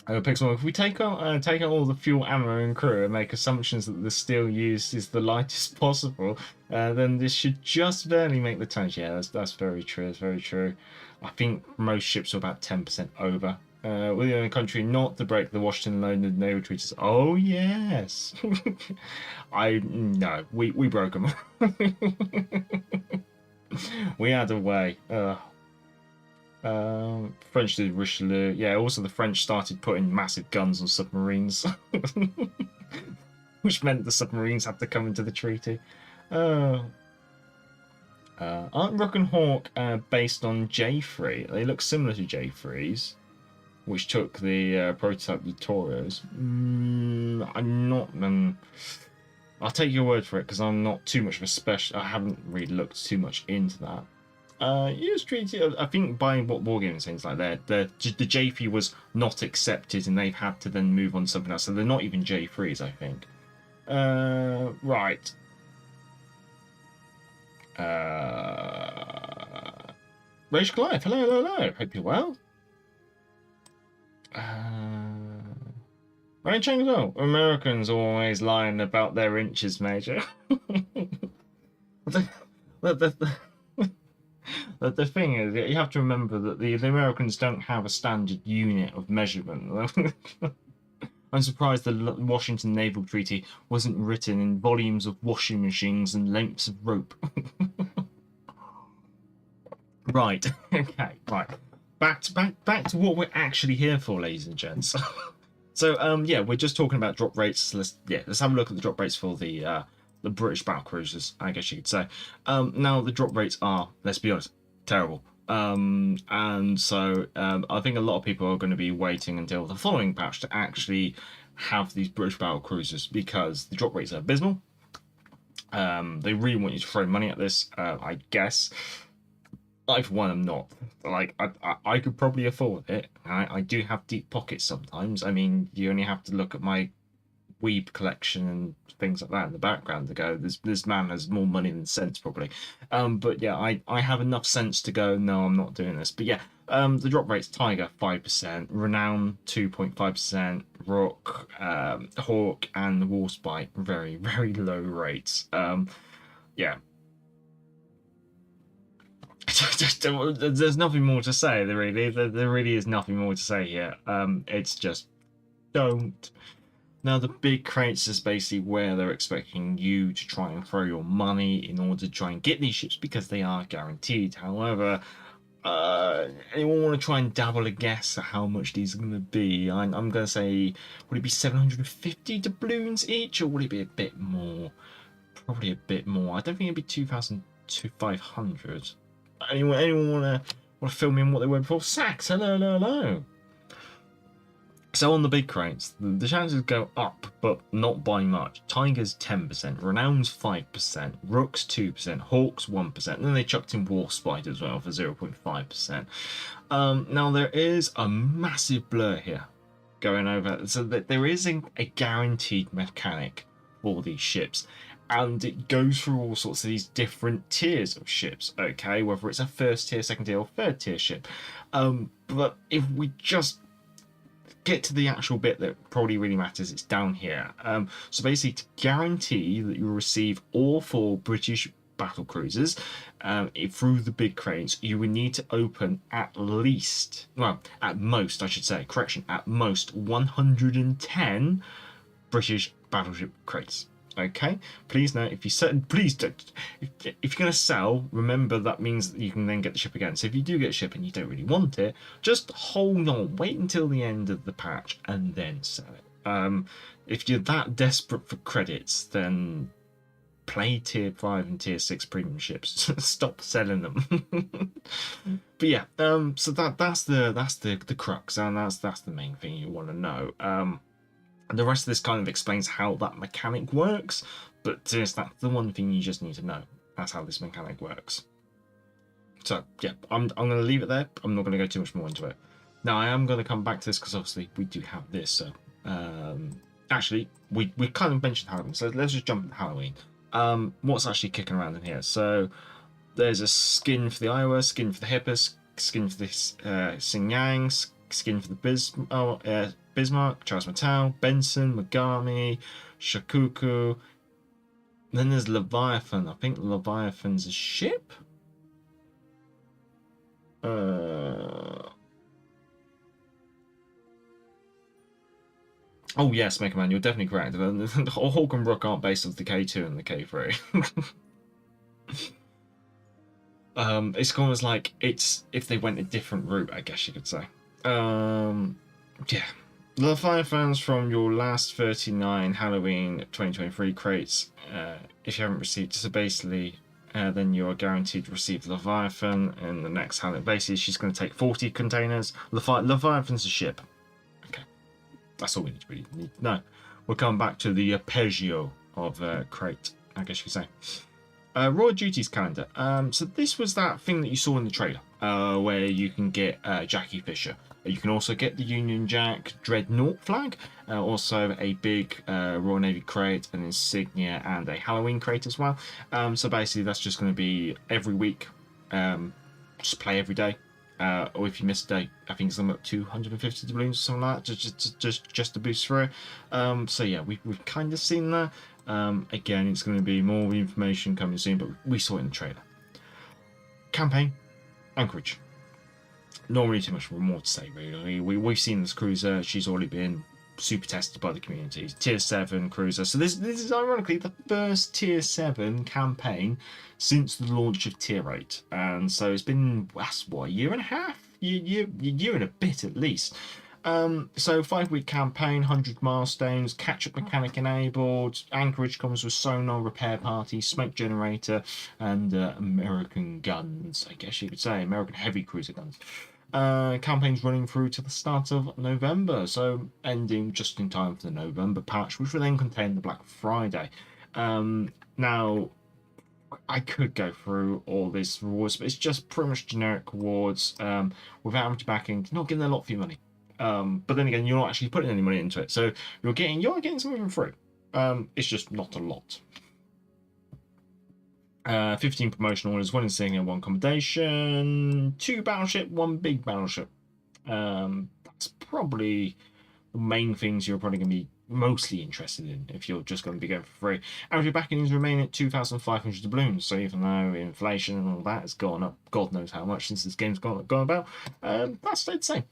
Pixel, if we take out all the fuel, ammo, and crew and make assumptions that the steel used is the lightest possible, then this should just barely make the tonnage. Yeah, that's very true. That's very true. I think most ships are about 10% over. We're the only country not to break the Washington London naval treaties. Oh yes, no, we broke them. We had a way. French did Richelieu. Yeah, also the French started putting massive guns on submarines, which meant the submarines had to come into the treaty. Aren't Rook and Hawk based on J3? They look similar to J3s, which took the prototype Littorios. I'm not... I'll take your word for it, because I'm not too much of a I haven't really looked too much into that. US treaty, I think by what wargaming things like that, the J3 was not accepted and they've had to then move on to something else, so they're not even J3s, I think. Right. Rage Goliath, hello, hope you're well. Ryan Chang as well. Americans always lying about their inches, Major. The thing is, you have to remember that the Americans don't have a standard unit of measurement. I'm surprised the Washington Naval Treaty wasn't written in volumes of washing machines and lengths of rope. Right, okay, right. Back to what we're actually here for, ladies and gents. So, yeah, we're just talking about drop rates. Let's have a look at the drop rates for the British battle cruisers, I guess you could say. Now, the drop rates are, let's be honest, terrible. And so I think a lot of people are going to be waiting until the following patch to actually have these British battle cruisers, because the drop rates are abysmal. They really want you to throw money at this, I guess. I, for one, am not. Like, I could probably afford it. I do have deep pockets sometimes. I mean, you only have to look at my weeb collection and things like that in the background to go, this man has more money than sense, probably. But yeah, I have enough sense to go, no, I'm not doing this. But yeah, the drop rates: Tiger 5%, Renown 2.5%, Rook, Hawk, and the Warspite very, very low rates. Yeah. There's nothing more to say. There really is nothing more to say here. It's just don't. Now, the big crates is basically where they're expecting you to try and throw your money in order to try and get these ships, because they are guaranteed. However, anyone want to try and dabble a guess at how much these are going to be? I'm going to say, would it be 750 doubloons each, or would it be a bit more? Probably a bit more. I don't think it'd be 2,500. Anyone want to fill me in what they were before? Sax, hello. So on the big crates, the chances go up, but not by much. Tiger's 10%, Renown's 5%, Rook's 2%, Hawk's 1%, and then they chucked in Warspite as well for 0.5%. Now there is a massive blur here going over, so that there is a guaranteed mechanic for these ships. And it goes through all sorts of these different tiers of ships, okay? Whether it's a first tier, second tier, or third tier ship. But if we just get to the actual bit that probably really matters, it's down here. So basically, to guarantee that you receive all 4 British battle cruisers through the big crates, you would need to open at least, well, at most, I should say, correction, at most 110 British battleship crates. Okay, please note, if you're going to sell, remember that means that you can then get the ship again. So if you do get a ship and you don't really want it, just hold on, wait until the end of the patch and then sell it. If you're that desperate for credits, then play tier 5 and tier 6 premium ships. Stop selling them. But yeah, so that's the crux, and that's the main thing you want to know. And the rest of this kind of explains how that mechanic works, but that's the one thing you just need to know. That's how this mechanic works. So, yeah, I'm going to leave it there. I'm not going to go too much more into it. Now, I am going to come back to this because obviously we do have this. So, actually, we kind of mentioned Halloween, so let's just jump into Halloween. What's actually kicking around in here? So, there's a skin for the Iowa, skin for the Hippus, skin for the Xinjiang, skin for the Bismarck, Charles Mattel, Benson, Megami, Shakuku. Then there's Leviathan. I think Leviathan's a ship? Oh yes, Mega Man, you're definitely correct. The Hawk and Rook aren't based off the K2 and the K3. It's almost like it's if they went a different route, I guess you could say. Yeah. Leviathans from your last 39 Halloween 2023 crates, if you haven't received, so basically, then you are guaranteed to receive Leviathan in the next Halloween. Basically, she's going to take 40 containers. Leviathan's a ship. Okay. That's all we need to really need. No. We'll come back to the Arpeggio of crate, I guess you could say. Royal Duties calendar. So this was that thing that you saw in the trailer, where you can get Jackie Fisher. You can also get the Union Jack Dreadnought flag, also a big Royal Navy crate, an insignia, and a Halloween crate as well. So basically, that's just going to be every week. Just play every day, or if you miss a day, I think it's about 250 doubloons, something like that, just to boost through. So yeah, we've kind of seen that. Again, it's going to be more information coming soon, but we saw it in the trailer. Campaign, Anchorage. Not really too much more to say, really. We've seen this cruiser. She's already been super tested by the communities. Tier 7 cruiser. So this is ironically the first Tier 7 campaign since the launch of Tier 8. And so it's been, what, a year and a half? Year and a bit at least. So 5-week campaign, 100 milestones, catch-up mechanic enabled. Anchorage comes with sonar, repair party, smoke generator, and American guns, I guess you could say. American heavy cruiser guns. Campaign's running through to the start of November, so ending just in time for the November patch, which will then contain the Black Friday. Now, I could go through all these rewards, but it's just pretty much generic rewards without much backing, not getting a lot for your money. But then again, you're not actually putting any money into it, so you're getting something for free. It's just not a lot. 15 promotional orders, 1 insignia, 1 accommodation, 2 battleship, 1 big battleship. That's probably the main things you're probably going to be mostly interested in if you're just going to be going for free. Average backings remain at 2,500 doubloons, so even though inflation and all that has gone up, God knows how much since this game's gone about, that's stayed the same.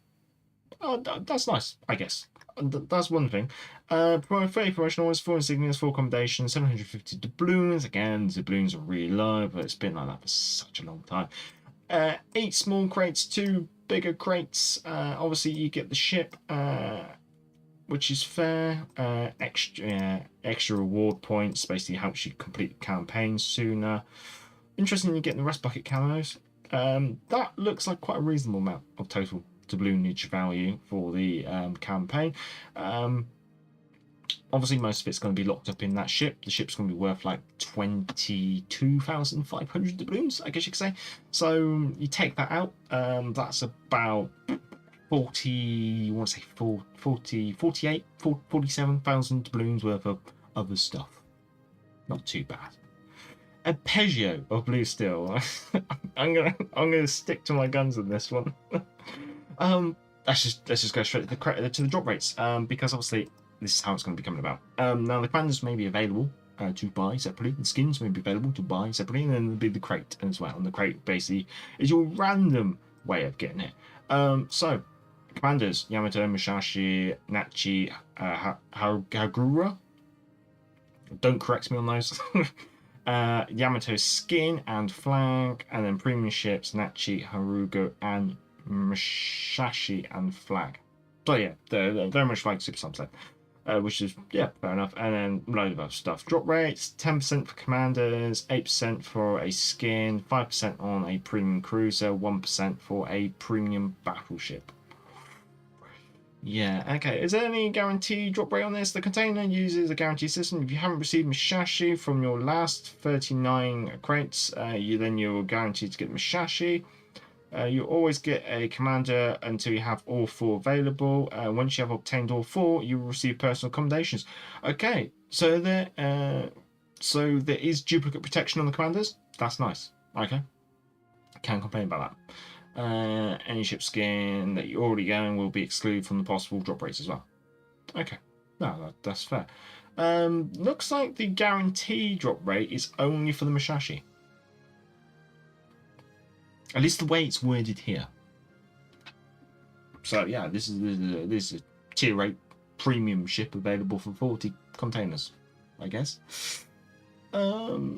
That's nice, I guess. That's one thing. 30 promotional orders, 4 insignias, 4 accommodations, 750 doubloons. Again, the doubloons are really low, but it's been like that for such a long time. 8 small crates, 2 bigger crates. Obviously, you get the ship, which is fair. Extra reward points basically helps you complete the campaign sooner. Interesting, you get the rest bucket camos. That looks like quite a reasonable amount of total doubloonage value for the campaign. Obviously, most of it's going to be locked up in that ship. The ship's going to be worth like 22,500 doubloons, I guess you could say. So you take that out. That's about 47,000 doubloons worth of other stuff. Not too bad. Arpeggio of blue steel. I'm gonna stick to my guns on this one. Let's just go straight to the drop rates. Because obviously this is how it's going to be coming about. Now the commanders may be available to buy separately. The skins may be available to buy separately, and then there'll be the crate as well. And the crate basically is your random way of getting it. So commanders: Yamato, Musashi, Nachi, Hagura. Don't correct me on those. Yamato's skin and flag, and then premium ships: Nachi, Harugo, and Musashi and flag. So yeah, they're very much flag super subset, which is fair enough. And then load of other stuff. Drop rates: 10% for commanders, 8% for a skin, 5% on a premium cruiser, 1% for a premium battleship. Yeah, okay. Is there any guarantee drop rate on this? The container uses a guarantee system. If you haven't received Musashi from your last 39 crates, you're guaranteed to get Musashi. You always get a commander until you have all 4 available. Once you have obtained all 4, you will receive personal accommodations. Okay, so there is duplicate protection on the commanders. That's nice. Okay, can't complain about that. Any ship skin that you already own will be excluded from the possible drop rates as well. Okay, no, that's fair. Looks like the guarantee drop rate is only for the Musashi. At least the way it's worded here. So yeah, this is a tier 8 premium ship available for 40 containers, I guess. Yeah.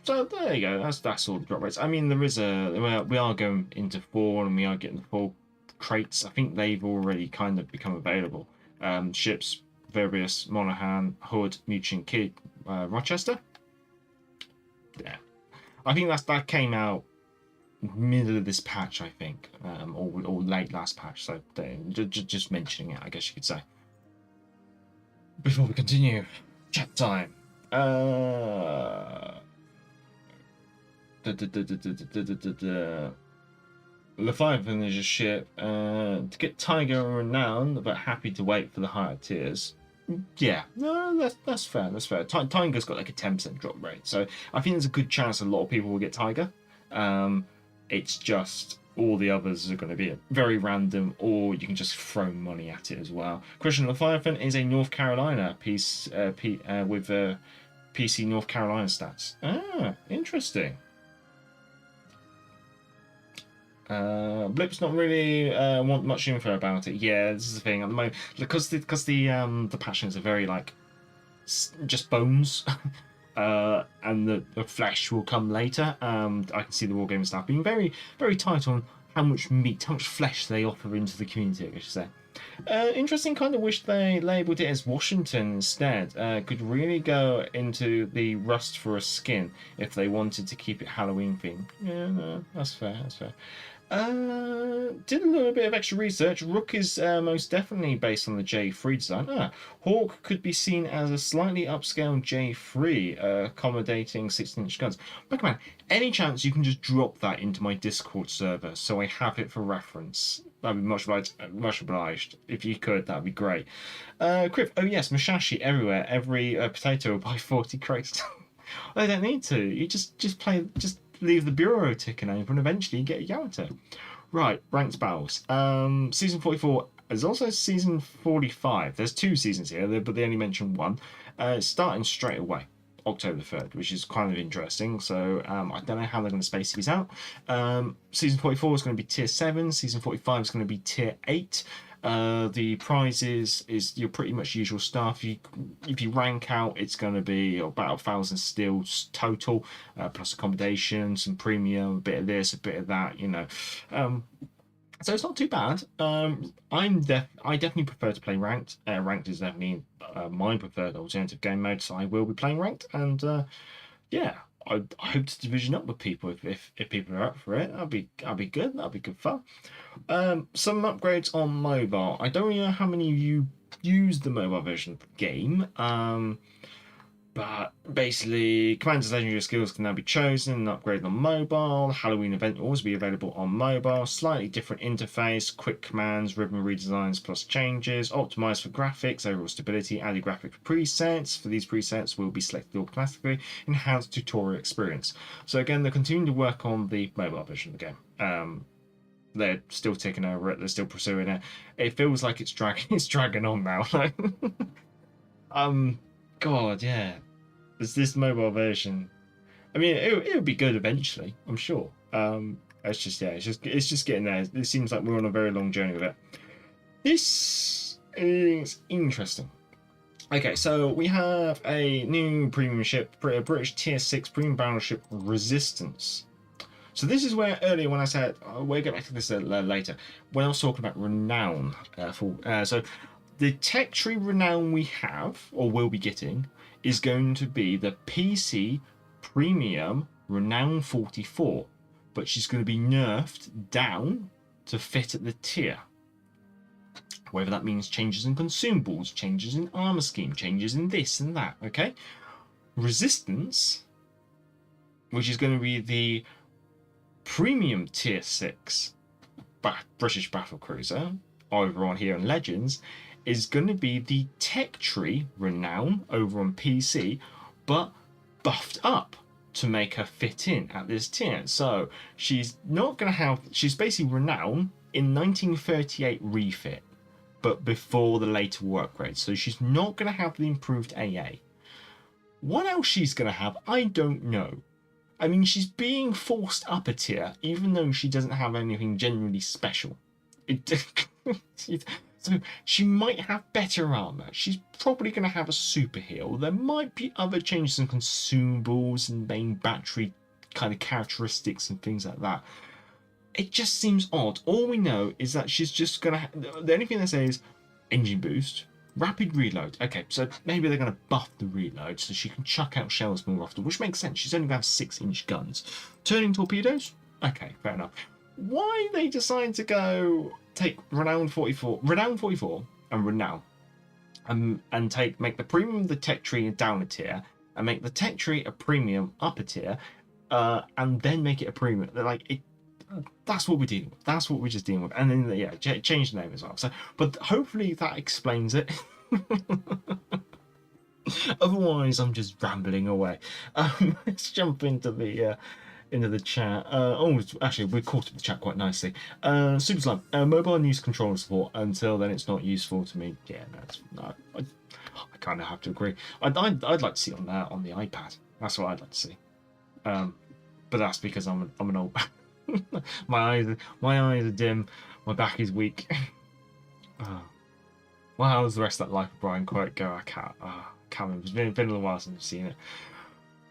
So there you go. That's all the drop rates. I mean, we are going into fall and we are getting the full crates. I think they've already kind of become available. Ships, Verbius, Monaghan, Hood, Muchin, Kidd, Rochester. Yeah, I think that came out middle of this patch, I think, or late last patch. So just mentioning it, I guess you could say. Before we continue, chat time. Leviathan is a ship to get Tiger and Renown, but happy to wait for the higher tiers. Yeah, no, that's fair. That's fair. Tiger's got like a 10% drop rate, so I think there's a good chance a lot of people will get Tiger. It's just all the others are going to be very random, or you can just throw money at it as well. Christian Leviathan is a North Carolina piece with PC North Carolina stats. Ah, interesting. Blip's not really want much info about it. Yeah, this is the thing at the moment, because the Patchnotes are very like just bones, and the flesh will come later. I can see the Wargaming staff being very, very tight on how much meat, how much flesh they offer into the community, I should say. Interesting, kind of wish they labelled it as Washington instead. Could really go into the rust for a skin if they wanted to keep it Halloween themed. Yeah, no, that's fair, that's fair. Did a little bit of extra research. Rook is most definitely based on the J3 design. Hawk could be seen as a slightly upscaled J3, accommodating 16-inch guns. Look, man, any chance you can just drop that into my Discord server so I have it for reference? That'd be much obliged. If you could, that'd be great. Criff, oh yes, Musashi everywhere. Every potato will buy 40 crates. They don't need to. You just leave the bureau ticking over and eventually you get a Yamato. Right, ranked battles. Season 44 is also season 45. There's 2 seasons here, but they only mention 1. Starting straight away, October 3rd, which is kind of interesting. So I don't know how they're going to space these out. Season 44 is going to be tier 7. Season 45 is going to be tier 8. The prizes is your pretty much usual stuff. If you rank out, it's going to be about 1,000 steals total, plus accommodation, some premium, a bit of this, a bit of that, you know. So it's not too bad. I definitely prefer to play ranked. Ranked is definitely my preferred alternative game mode, so I will be playing ranked. And yeah, I hope to division up with people if people are up for it. That'll be good. That'll be good fun. Some upgrades on mobile. I don't really know how many of you use the mobile version of the game. But basically, Commander's legendary skills can now be chosen and upgraded on mobile. The Halloween event will also be available on mobile. Slightly different interface, quick commands, ribbon redesigns plus changes, optimized for graphics, overall stability, added graphic presets. For these presets will be selected automatically. Enhanced tutorial experience. So again, they're continuing to work on the mobile version of the game. They're still taking over it. They're still pursuing it. It feels like it's dragging on now. Like, God, yeah. There's this mobile version. I mean, it would be good eventually, I'm sure. It's just getting there. It seems like we're on a very long journey with it. This is interesting. Okay, so we have a new premium ship, a British tier 6 premium battleship, Resistance. So this is where earlier when I said we'll get back to this later, when I was talking about renown. So the tech tree renown we have or will be getting is going to be the PC Premium Renown 44, but she's going to be nerfed down to fit at the tier. Whether that means changes in consumables, changes in armor scheme, changes in this and that, okay? Resistance, which is going to be the premium tier 6 British battle cruiser over on here in Legends, is going to be the tech tree Renown over on PC, but buffed up to make her fit in at this tier. So she's not going to have, she's basically Renown in 1938 refit, but before the later work grade. So she's not going to have the improved AA. What else she's going to have, I don't know. I mean, she's being forced up a tier, even though she doesn't have anything generally special. So she might have better armor. She's probably going to have a super heal. There might be other changes in consumables and main battery kind of characteristics and things like that. It just seems odd. All we know is that she's just going to... The only thing they say is engine boost, rapid reload. Okay, so maybe they're going to buff the reload so she can chuck out shells more often, which makes sense. She's only going to have 6-inch guns. Turning torpedoes? Okay, fair enough. Why they decide to go take Renown 44 and Renown and make the premium the tech tree down a tier and make the tech tree a premium up a tier and then make it a premium. They're like, that's what we're dealing with. That's what we're just dealing with. And then, yeah, change the name as well. So, but hopefully that explains it. Otherwise, I'm just rambling away. Let's jump into the chat. Actually, we caught up the chat quite nicely. Super Slime, mobile news controller support. Until then, it's not useful to me. Yeah, no, I kind of have to agree. I'd like to see it on the iPad. That's what I'd like to see. But that's because I'm an old. my eyes are dim. My back is weak. Well, how was the rest of that Life of Brian quote go? I can't remember. It's been a little while since I've seen it.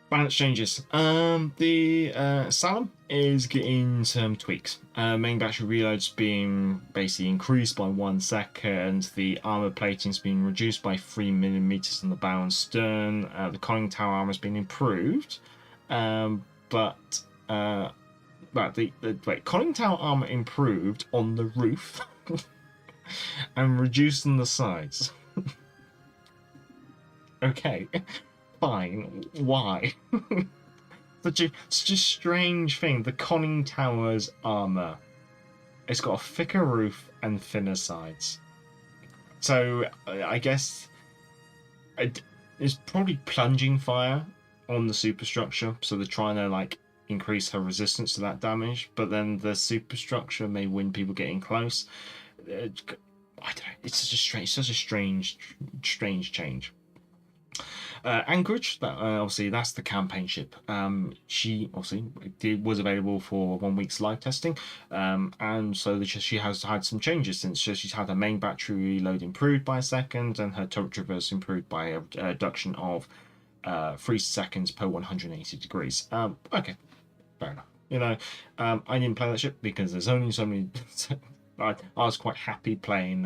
Balance changes. The Salem is getting some tweaks. Main battery reloads being basically increased by 1 second. The armor plating's been reduced by 3mm on the bow and stern. The conning tower armor's been improved, but conning tower armor improved on the roof and reduced on the sides. Okay. Fine. Why? such a strange thing. The conning tower's armor, it's got a thicker roof and thinner sides. So I guess it's probably plunging fire on the superstructure. So they're trying to increase her resistance to that damage. But then the superstructure may win people getting close. I don't know. It's such a strange change. Anchorage, obviously that's the campaign ship. She obviously was available for 1 week's live testing, and so she has had some changes since. She's had her main battery reload improved by a second, and her turret traverse improved by a reduction of 3 seconds per 180 degrees. Okay, fair enough. I didn't play that ship because there's only so many. I was quite happy playing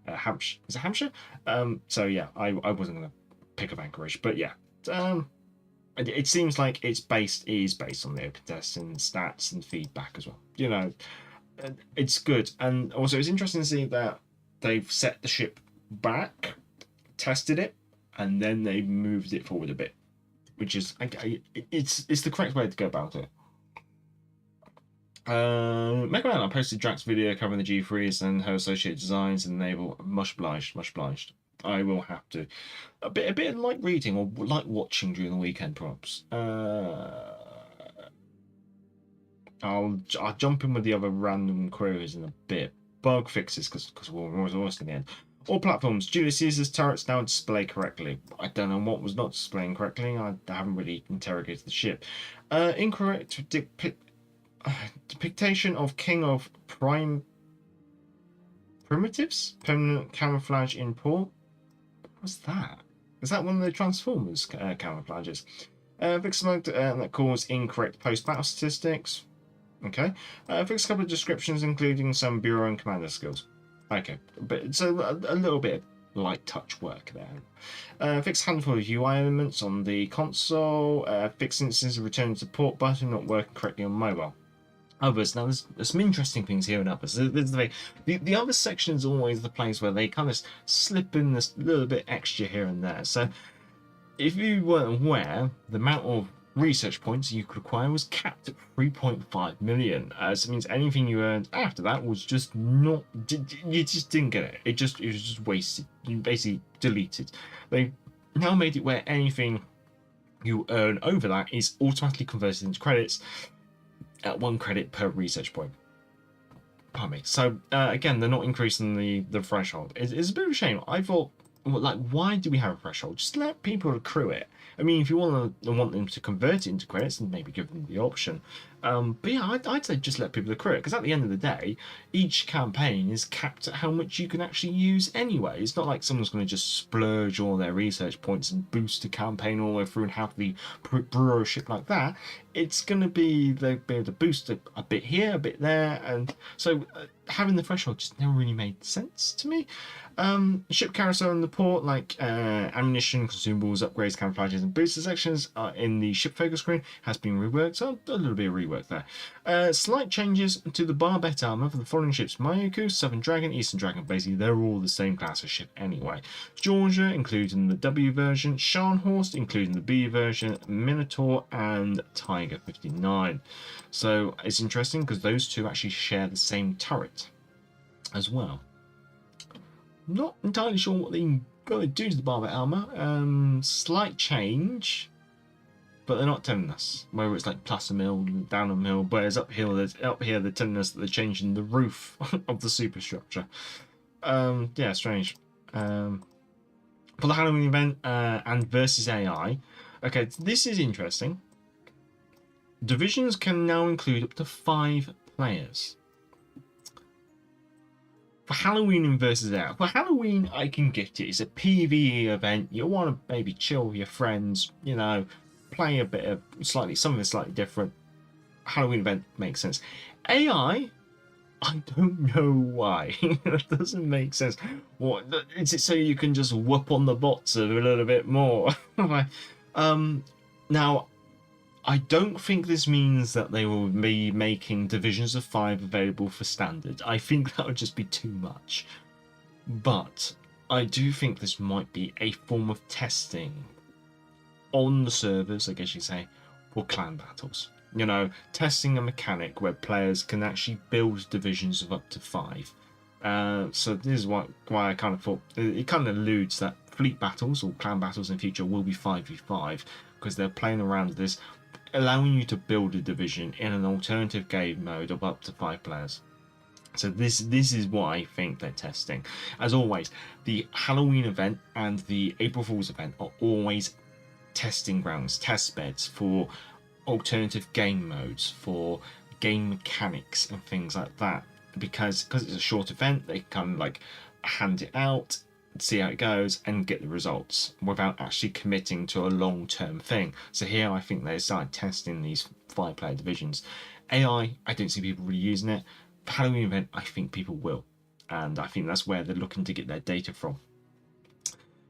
Hampshire. Is it Hampshire? So yeah, I wasn't gonna pick up Anchorage, but yeah, it seems like it is based on the open testing stats and feedback as well. It's good, and also it's interesting to see that they've set the ship back, tested it, and then they moved it forward a bit, which is it's the correct way to go about it. Mega Man, I posted Drax's video covering the G3s and her associated designs and naval. Much obliged. I will have to. A bit like reading or like watching during the weekend, perhaps. I'll jump in with the other random queries in a bit. Bug fixes, because we're almost in the end. All platforms, Julius Caesar's turrets now display correctly. I don't know what was not displaying correctly. I haven't really interrogated the ship. Incorrect depiction of King of Primitives? Permanent camouflage in port? What's that? Is that one of the Transformers camouflages? Fix smoke that caused incorrect post-battle statistics. Okay. Fix a couple of descriptions, including some bureau and commander skills. Okay. But it's a little bit of light touch work there. Fix handful of UI elements on the console. Fix instances of return to port button not working correctly on mobile. others. Now, there's some interesting things here and others. There's the other section is always the place where they kind of slip in this little bit extra here and there. So, if you weren't aware, the amount of research points you could acquire was capped at 3.5 million. So it means anything you earned after that was just not. You just didn't get it. It was just wasted. You basically deleted. They now made it where anything you earn over that is automatically converted into credits at 1 credit per research point. Pardon me. So again, they're not increasing the threshold. It's a bit of a shame. I thought, well, like, why do we have a threshold? Just let people accrue it. I mean, if you want them to convert it into credits, then maybe give them the option. But yeah, I'd say just let people accrue it, because at the end of the day, each campaign is capped at how much you can actually use anyway. It's not like someone's going to just splurge all their research points and boost a campaign all the way through and have the brewer shit like that. It's going to be they'll be able to boost a bit here, a bit there, and so having the threshold just never really made sense to me. Ship carousel in the port, like ammunition, consumables, upgrades, camouflages, and booster sections in the ship focus screen has been reworked. So a little bit of rework there. Slight changes to the barbette armor for the following ships: Mayuku, Southern Dragon, Eastern Dragon. Basically, they're all the same class of ship anyway. Georgia, including the W version, Scharnhorst, including the B version, Minotaur, and Tiger 59. So it's interesting because those two actually share the same turret as well. Not entirely sure what they're going to do to the barbette armor. Slight change, but they're not telling us whether it's like plus a mil, down a mil. But it's up here. They're telling us that they're changing the roof of the superstructure. Yeah, strange. For the Halloween event and versus AI. Okay, this is interesting. Divisions can now include up to 5 players. For Halloween and versus AI. For Halloween, I can get it. It's a PvE event. You want to maybe chill with your friends, you know, play a bit of something slightly different. Halloween event makes sense. AI, I don't know why. That doesn't make sense. What is it? So you can just whoop on the bots a little bit more? Now, I don't think this means that they will be making divisions of 5 available for standard. I think that would just be too much. But I do think this might be a form of testing on the servers, I guess you say, for clan battles. You know, testing a mechanic where players can actually build divisions of up to 5. So this is why I kind of thought it kind of alludes that fleet battles or clan battles in future will be 5v5 because they're playing around with this, allowing you to build a division in an alternative game mode of up to 5 players. So this is what I think they're testing. As always, the Halloween event and the April Fool's event are always testing grounds, test beds for alternative game modes, for game mechanics and things like that. Because it's a short event, they kind of like hand it out, see how it goes, and get the results without actually committing to a long-term thing. So here I think they started testing these 5-player divisions. AI, I don't see people really using it. For Halloween event, I think people will, and I think that's where they're looking to get their data from.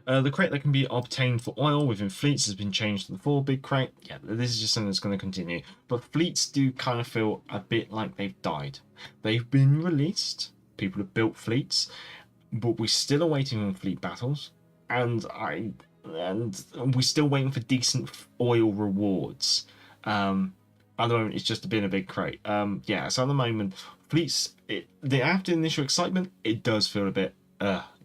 The crate that can be obtained for oil within fleets has been changed to the 4 big crate. Yeah, this is just something that's going to continue. But fleets do kind of feel a bit like they've died. They've been released, people have built fleets, but we're still awaiting on fleet battles, and we're still waiting for decent oil rewards. At the moment, it's just been a big crate. Yeah, so at the moment, fleets, after initial excitement, it does feel a bit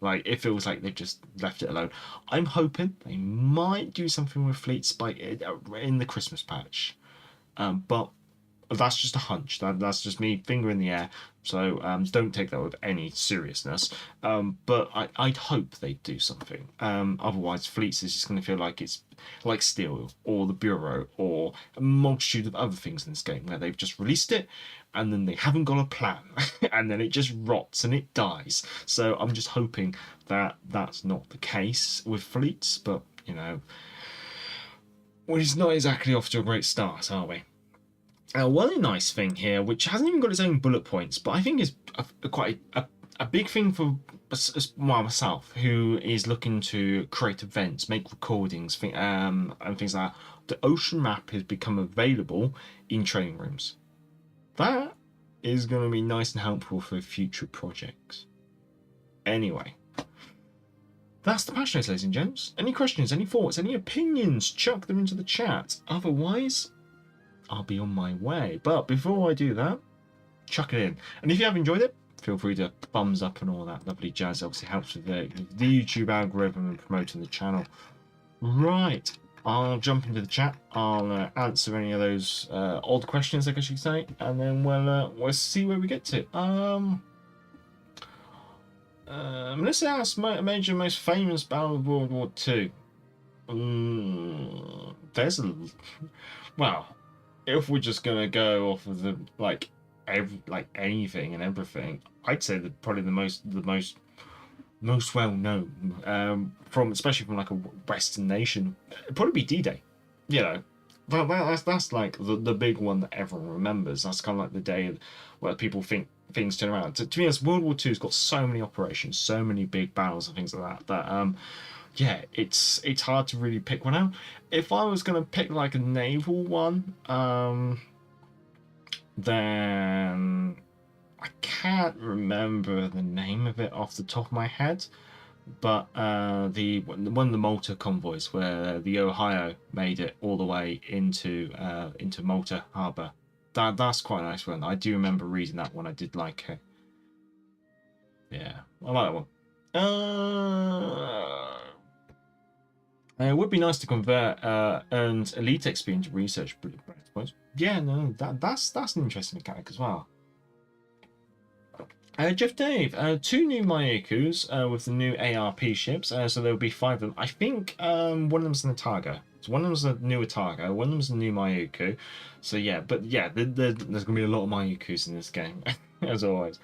like it feels like they've just left it alone. I'm hoping they might do something with fleets in the Christmas patch, but that's just a hunch. That's just me, finger in the air. So don't take that with any seriousness. But I'd hope they do something. Otherwise, fleets is just going to feel like it's like Steel or the Bureau or a multitude of other things in this game where they've just released it and then they haven't got a plan and then it just rots and it dies. So I'm just hoping that that's not the case with fleets. But, you know, we're not exactly off to a great start, are we? One nice thing here, which hasn't even got its own bullet points, but I think is quite a big thing for myself, who is looking to create events, make recordings, and things like that. The ocean map has become available in training rooms. that is going to be nice and helpful for future projects. Anyway, that's the Patchnotes, ladies and gents. Any questions, any thoughts, any opinions, chuck them into the chat. Otherwise, I'll be on my way. But before I do that, chuck it in. And if you have enjoyed it, feel free to thumbs up and all that lovely jazz. It obviously helps with the YouTube algorithm and promoting the channel. Right, I'll jump into the chat. I'll answer any of those odd questions, I guess you could say, and then we'll see where we get to. Let's ask major most famous battle of World War II. There's a well, if we're just gonna go off of the like anything and everything, I'd say that probably the most well known from especially from like a Western nation, it'd probably be D-Day. You know, that's like the big one that everyone remembers. That's kind of like the day where people think things turn around. To be honest, World War II's got so many operations, so many big battles and things like that. Yeah, it's hard to really pick one out. If I was gonna pick like a naval one, then I can't remember the name of it off the top of my head. But one of the Malta convoys where the Ohio made it all the way into Malta Harbour. That's quite a nice one. I do remember reading that one. I did like it. Yeah, I like that one. It would be nice to convert earned elite XP into research points. Yeah, no, that's an interesting mechanic as well. Jeff Dave, 2 new Mayukus with the new ARP ships, so there will be 5 of them. I think one of them's an Otago. So one of them's a new Otago, one of them's a new Mayuku. So yeah, but yeah, there's going to be a lot of Mayukus in this game, as always.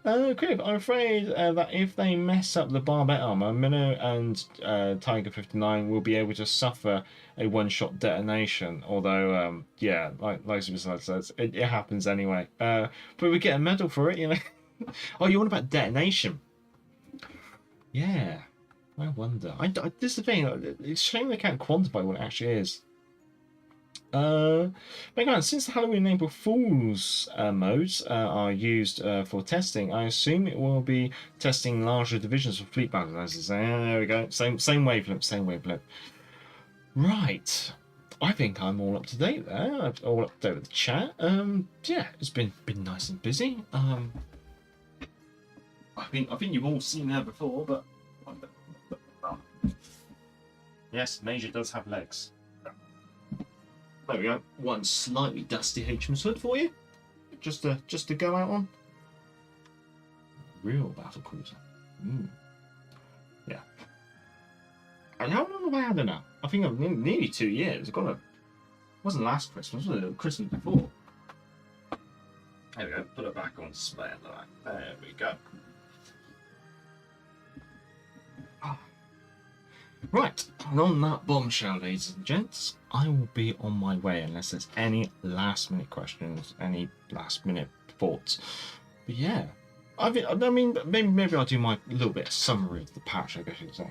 Crib, I'm afraid that if they mess up the Barbette armor, Minnow and Tiger 59 will be able to suffer a one-shot detonation. Although, yeah, like Suicide says, it happens anyway. But we get a medal for it, you know. Oh, you want about detonation? Yeah, I wonder. This is the thing. It's a shame they can't quantify what it actually is. Since the Halloween April Fools modes are used for testing, I assume it will be testing larger divisions for fleet battles. There we go. Same wavelength. Right. I think I'm all up to date there. I'm all up to date with the chat. Yeah, it's been nice and busy. I think you've all seen her before, but yes, Major does have legs. There we go. One slightly dusty HMS Hood for you, just to go out on. Real battle cruiser. Yeah. And how long have I had her now? I think I've nearly 2 years. It wasn't last Christmas, was it? Christmas before. There we go. Put it back on spare. There we go. Right, and on that bombshell, ladies and gents, I will be on my way unless there's any last-minute questions, any last-minute thoughts. But yeah, I mean, maybe I'll do my little bit of summary of the patch, I guess you could say.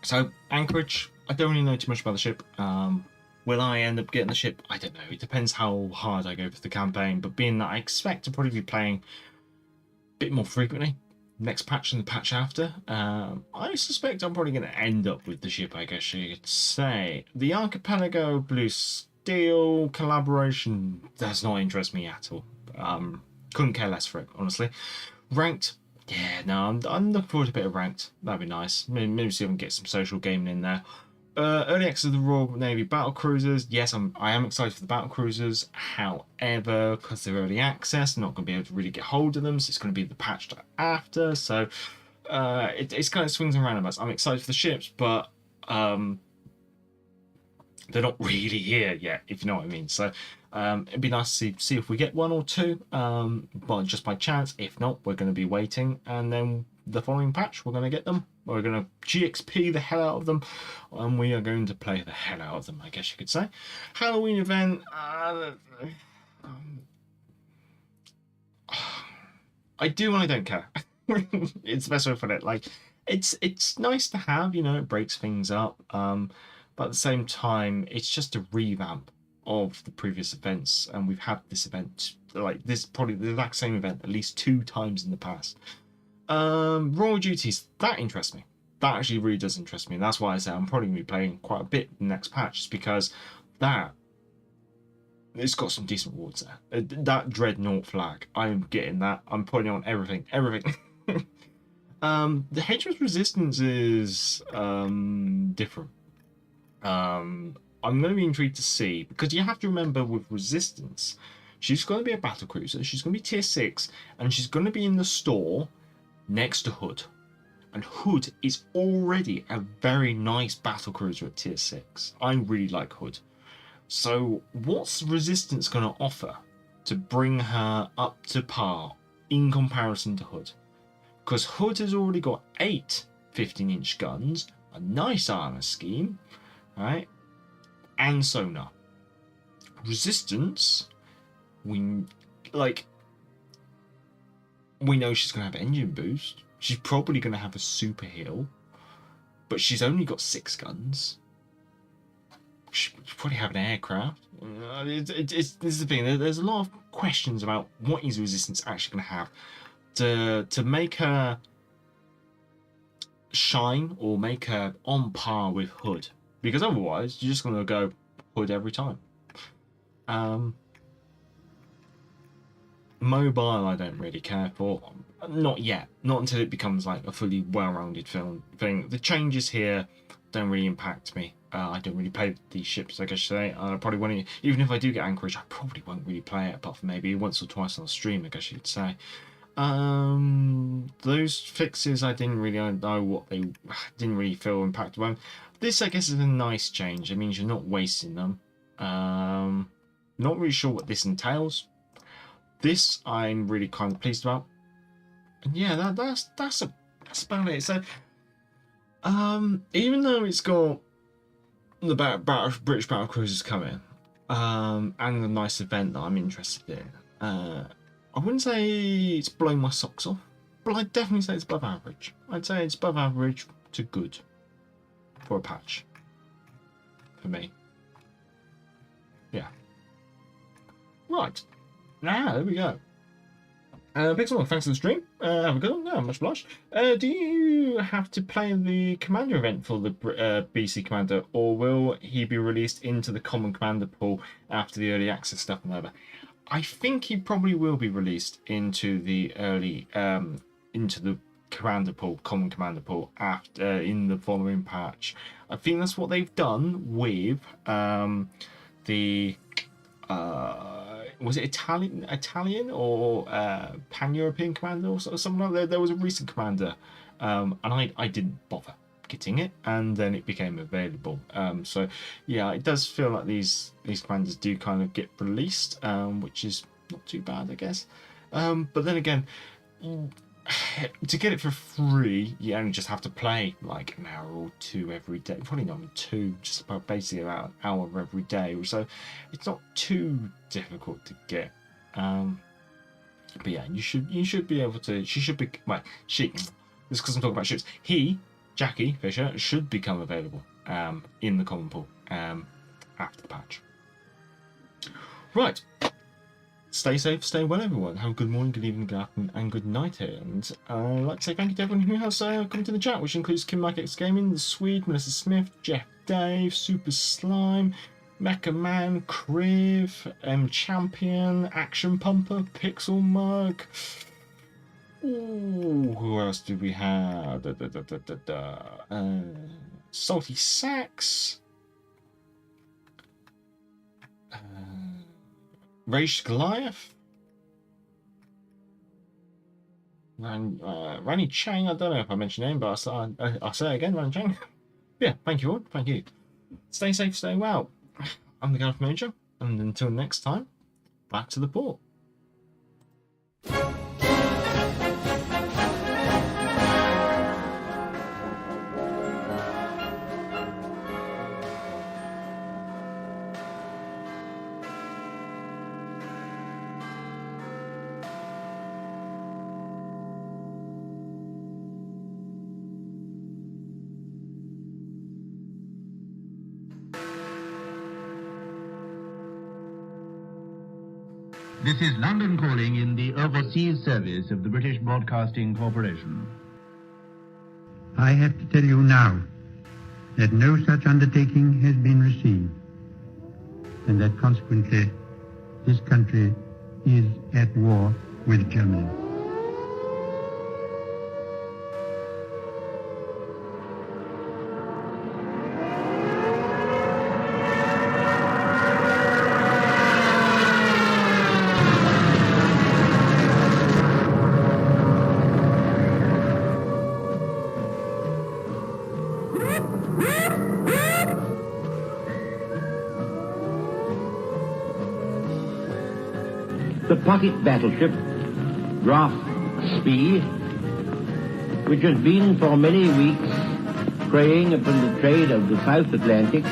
So, Anchorage, I don't really know too much about the ship. Will I end up getting the ship? I don't know. It depends how hard I go for the campaign, but being that I expect to probably be playing a bit more frequently, next patch and the patch after, I suspect I'm probably going to end up with the ship, I guess you could say. The Arpeggio Blue Steel collaboration does not interest me at all. Couldn't care less for it, honestly. Ranked, yeah, no, I'm looking forward to a bit of ranked. That'd be nice. Maybe see if I can get some social gaming in there. Early access of the Royal Navy battle cruisers. Yes, I am excited for the battle cruisers. However, because they're early access, I'm not going to be able to really get hold of them. So it's going to be the patch after. So it's kind of swings and roundabouts. I'm excited for the ships, but they're not really here yet, if you know what I mean. So it'd be nice to see if we get 1 or 2, but just by chance. If not, we're going to be waiting, and then the following patch we're going to get them. We're going to GXP the hell out of them, and we are going to play the hell out of them, I guess you could say. Halloween event, I do and I don't care. It's the best way to put it. Like, it's nice to have, you know, it breaks things up, but at the same time, it's just a revamp. of the previous events, and we've had this event, like this, probably the exact same event, at least 2 times in the past. Royal Duties, that interests me. That actually really does interest me, and that's why I say I'm probably going to be playing quite a bit in the next patch, just because that, it's got some decent rewards there. That Dreadnought flag, I'm getting that. I'm putting it on everything. The HMS Resistance is different. I'm going to be intrigued to see, because you have to remember with Resistance, she's going to be a battlecruiser, she's going to be tier 6, and she's going to be in the store next to Hood. And Hood is already a very nice battlecruiser at tier 6. I really like Hood. So what's Resistance going to offer to bring her up to par in comparison to Hood? Because Hood has already got 8 15-inch guns, a nice armor scheme, right, and sonar. Resistance, we know she's going to have engine boost. She's probably going to have a super heal, but she's only got 6 guns. She probably have an aircraft. This is the thing. There's a lot of questions about what is Resistance actually going to have to make her shine or make her on par with Hood, because otherwise you're just going to go Hood every time. Mobile, I don't really care for. Not yet. Not until it becomes like a fully well-rounded thing. The changes here don't really impact me. I don't really play these ships, like I say. I probably won't, even if I do get Anchorage, I probably won't really play it, apart from maybe once or twice on stream, I guess you'd say. Those fixes, I didn't really know what they didn't really feel impacted by them. This, I guess, is a nice change. It means you're not wasting them. Not really sure what this entails. This I'm really kind of pleased about. And yeah, that's about it. So, even though it's got the British battlecruisers coming, and a nice event that I'm interested in, I wouldn't say it's blowing my socks off, but I'd definitely say it's above average. I'd say it's above average to good for a patch. For me. Yeah. Right. Now, there we go. Pixel, thanks for the stream. Have a good one. No, much obliged. Do you have to play the Commander event for the BC Commander, or will he be released into the Common Commander pool after the early access stuff and over? I think he probably will be released into the early, into the Commander pool, Common Commander pool, after in the following patch. I think that's what they've done with the. Was it Italian or Pan-European Commander or something like that? There was a recent Commander, and I didn't bother getting it, and then it became available. So yeah, it does feel like these Commanders do kind of get released, which is not too bad, I guess. But then again, to get it for free, you only just have to play like an hour or 2 every day. Probably not even 2, just about basically about an hour every day. So it's not too difficult to get. But yeah, you should be able to. She should be. Well, she. This is because I'm talking about ships. Jackie Fisher, should become available in the common pool after the patch. Right. Stay safe, stay well, everyone. Have a good morning, good evening, good afternoon, and good night here. And I'd like to say thank you to everyone who has come to the chat, which includes Kim Mike X Gaming, The Swede, Melissa Smith, Jeff Dave, Super Slime, Mecha Man, Kriv, M Champion, Action Pumper, Pixel Mug. Ooh, who else do we have? Salty Sax. Rage Goliath, Rani Chang. I don't know if I mentioned your name, but I'll say it again, Rani Chang. Yeah, thank you all. Thank you. Stay safe, stay well. I'm the Gareth Major, and until next time, back to the port. This is London calling in the overseas service of the British Broadcasting Corporation. I have to tell you now that no such undertaking has been received, and that consequently this country is at war with Germany. The pocket battleship, Graf Spee, which has been for many weeks preying upon the trade of the South Atlantic,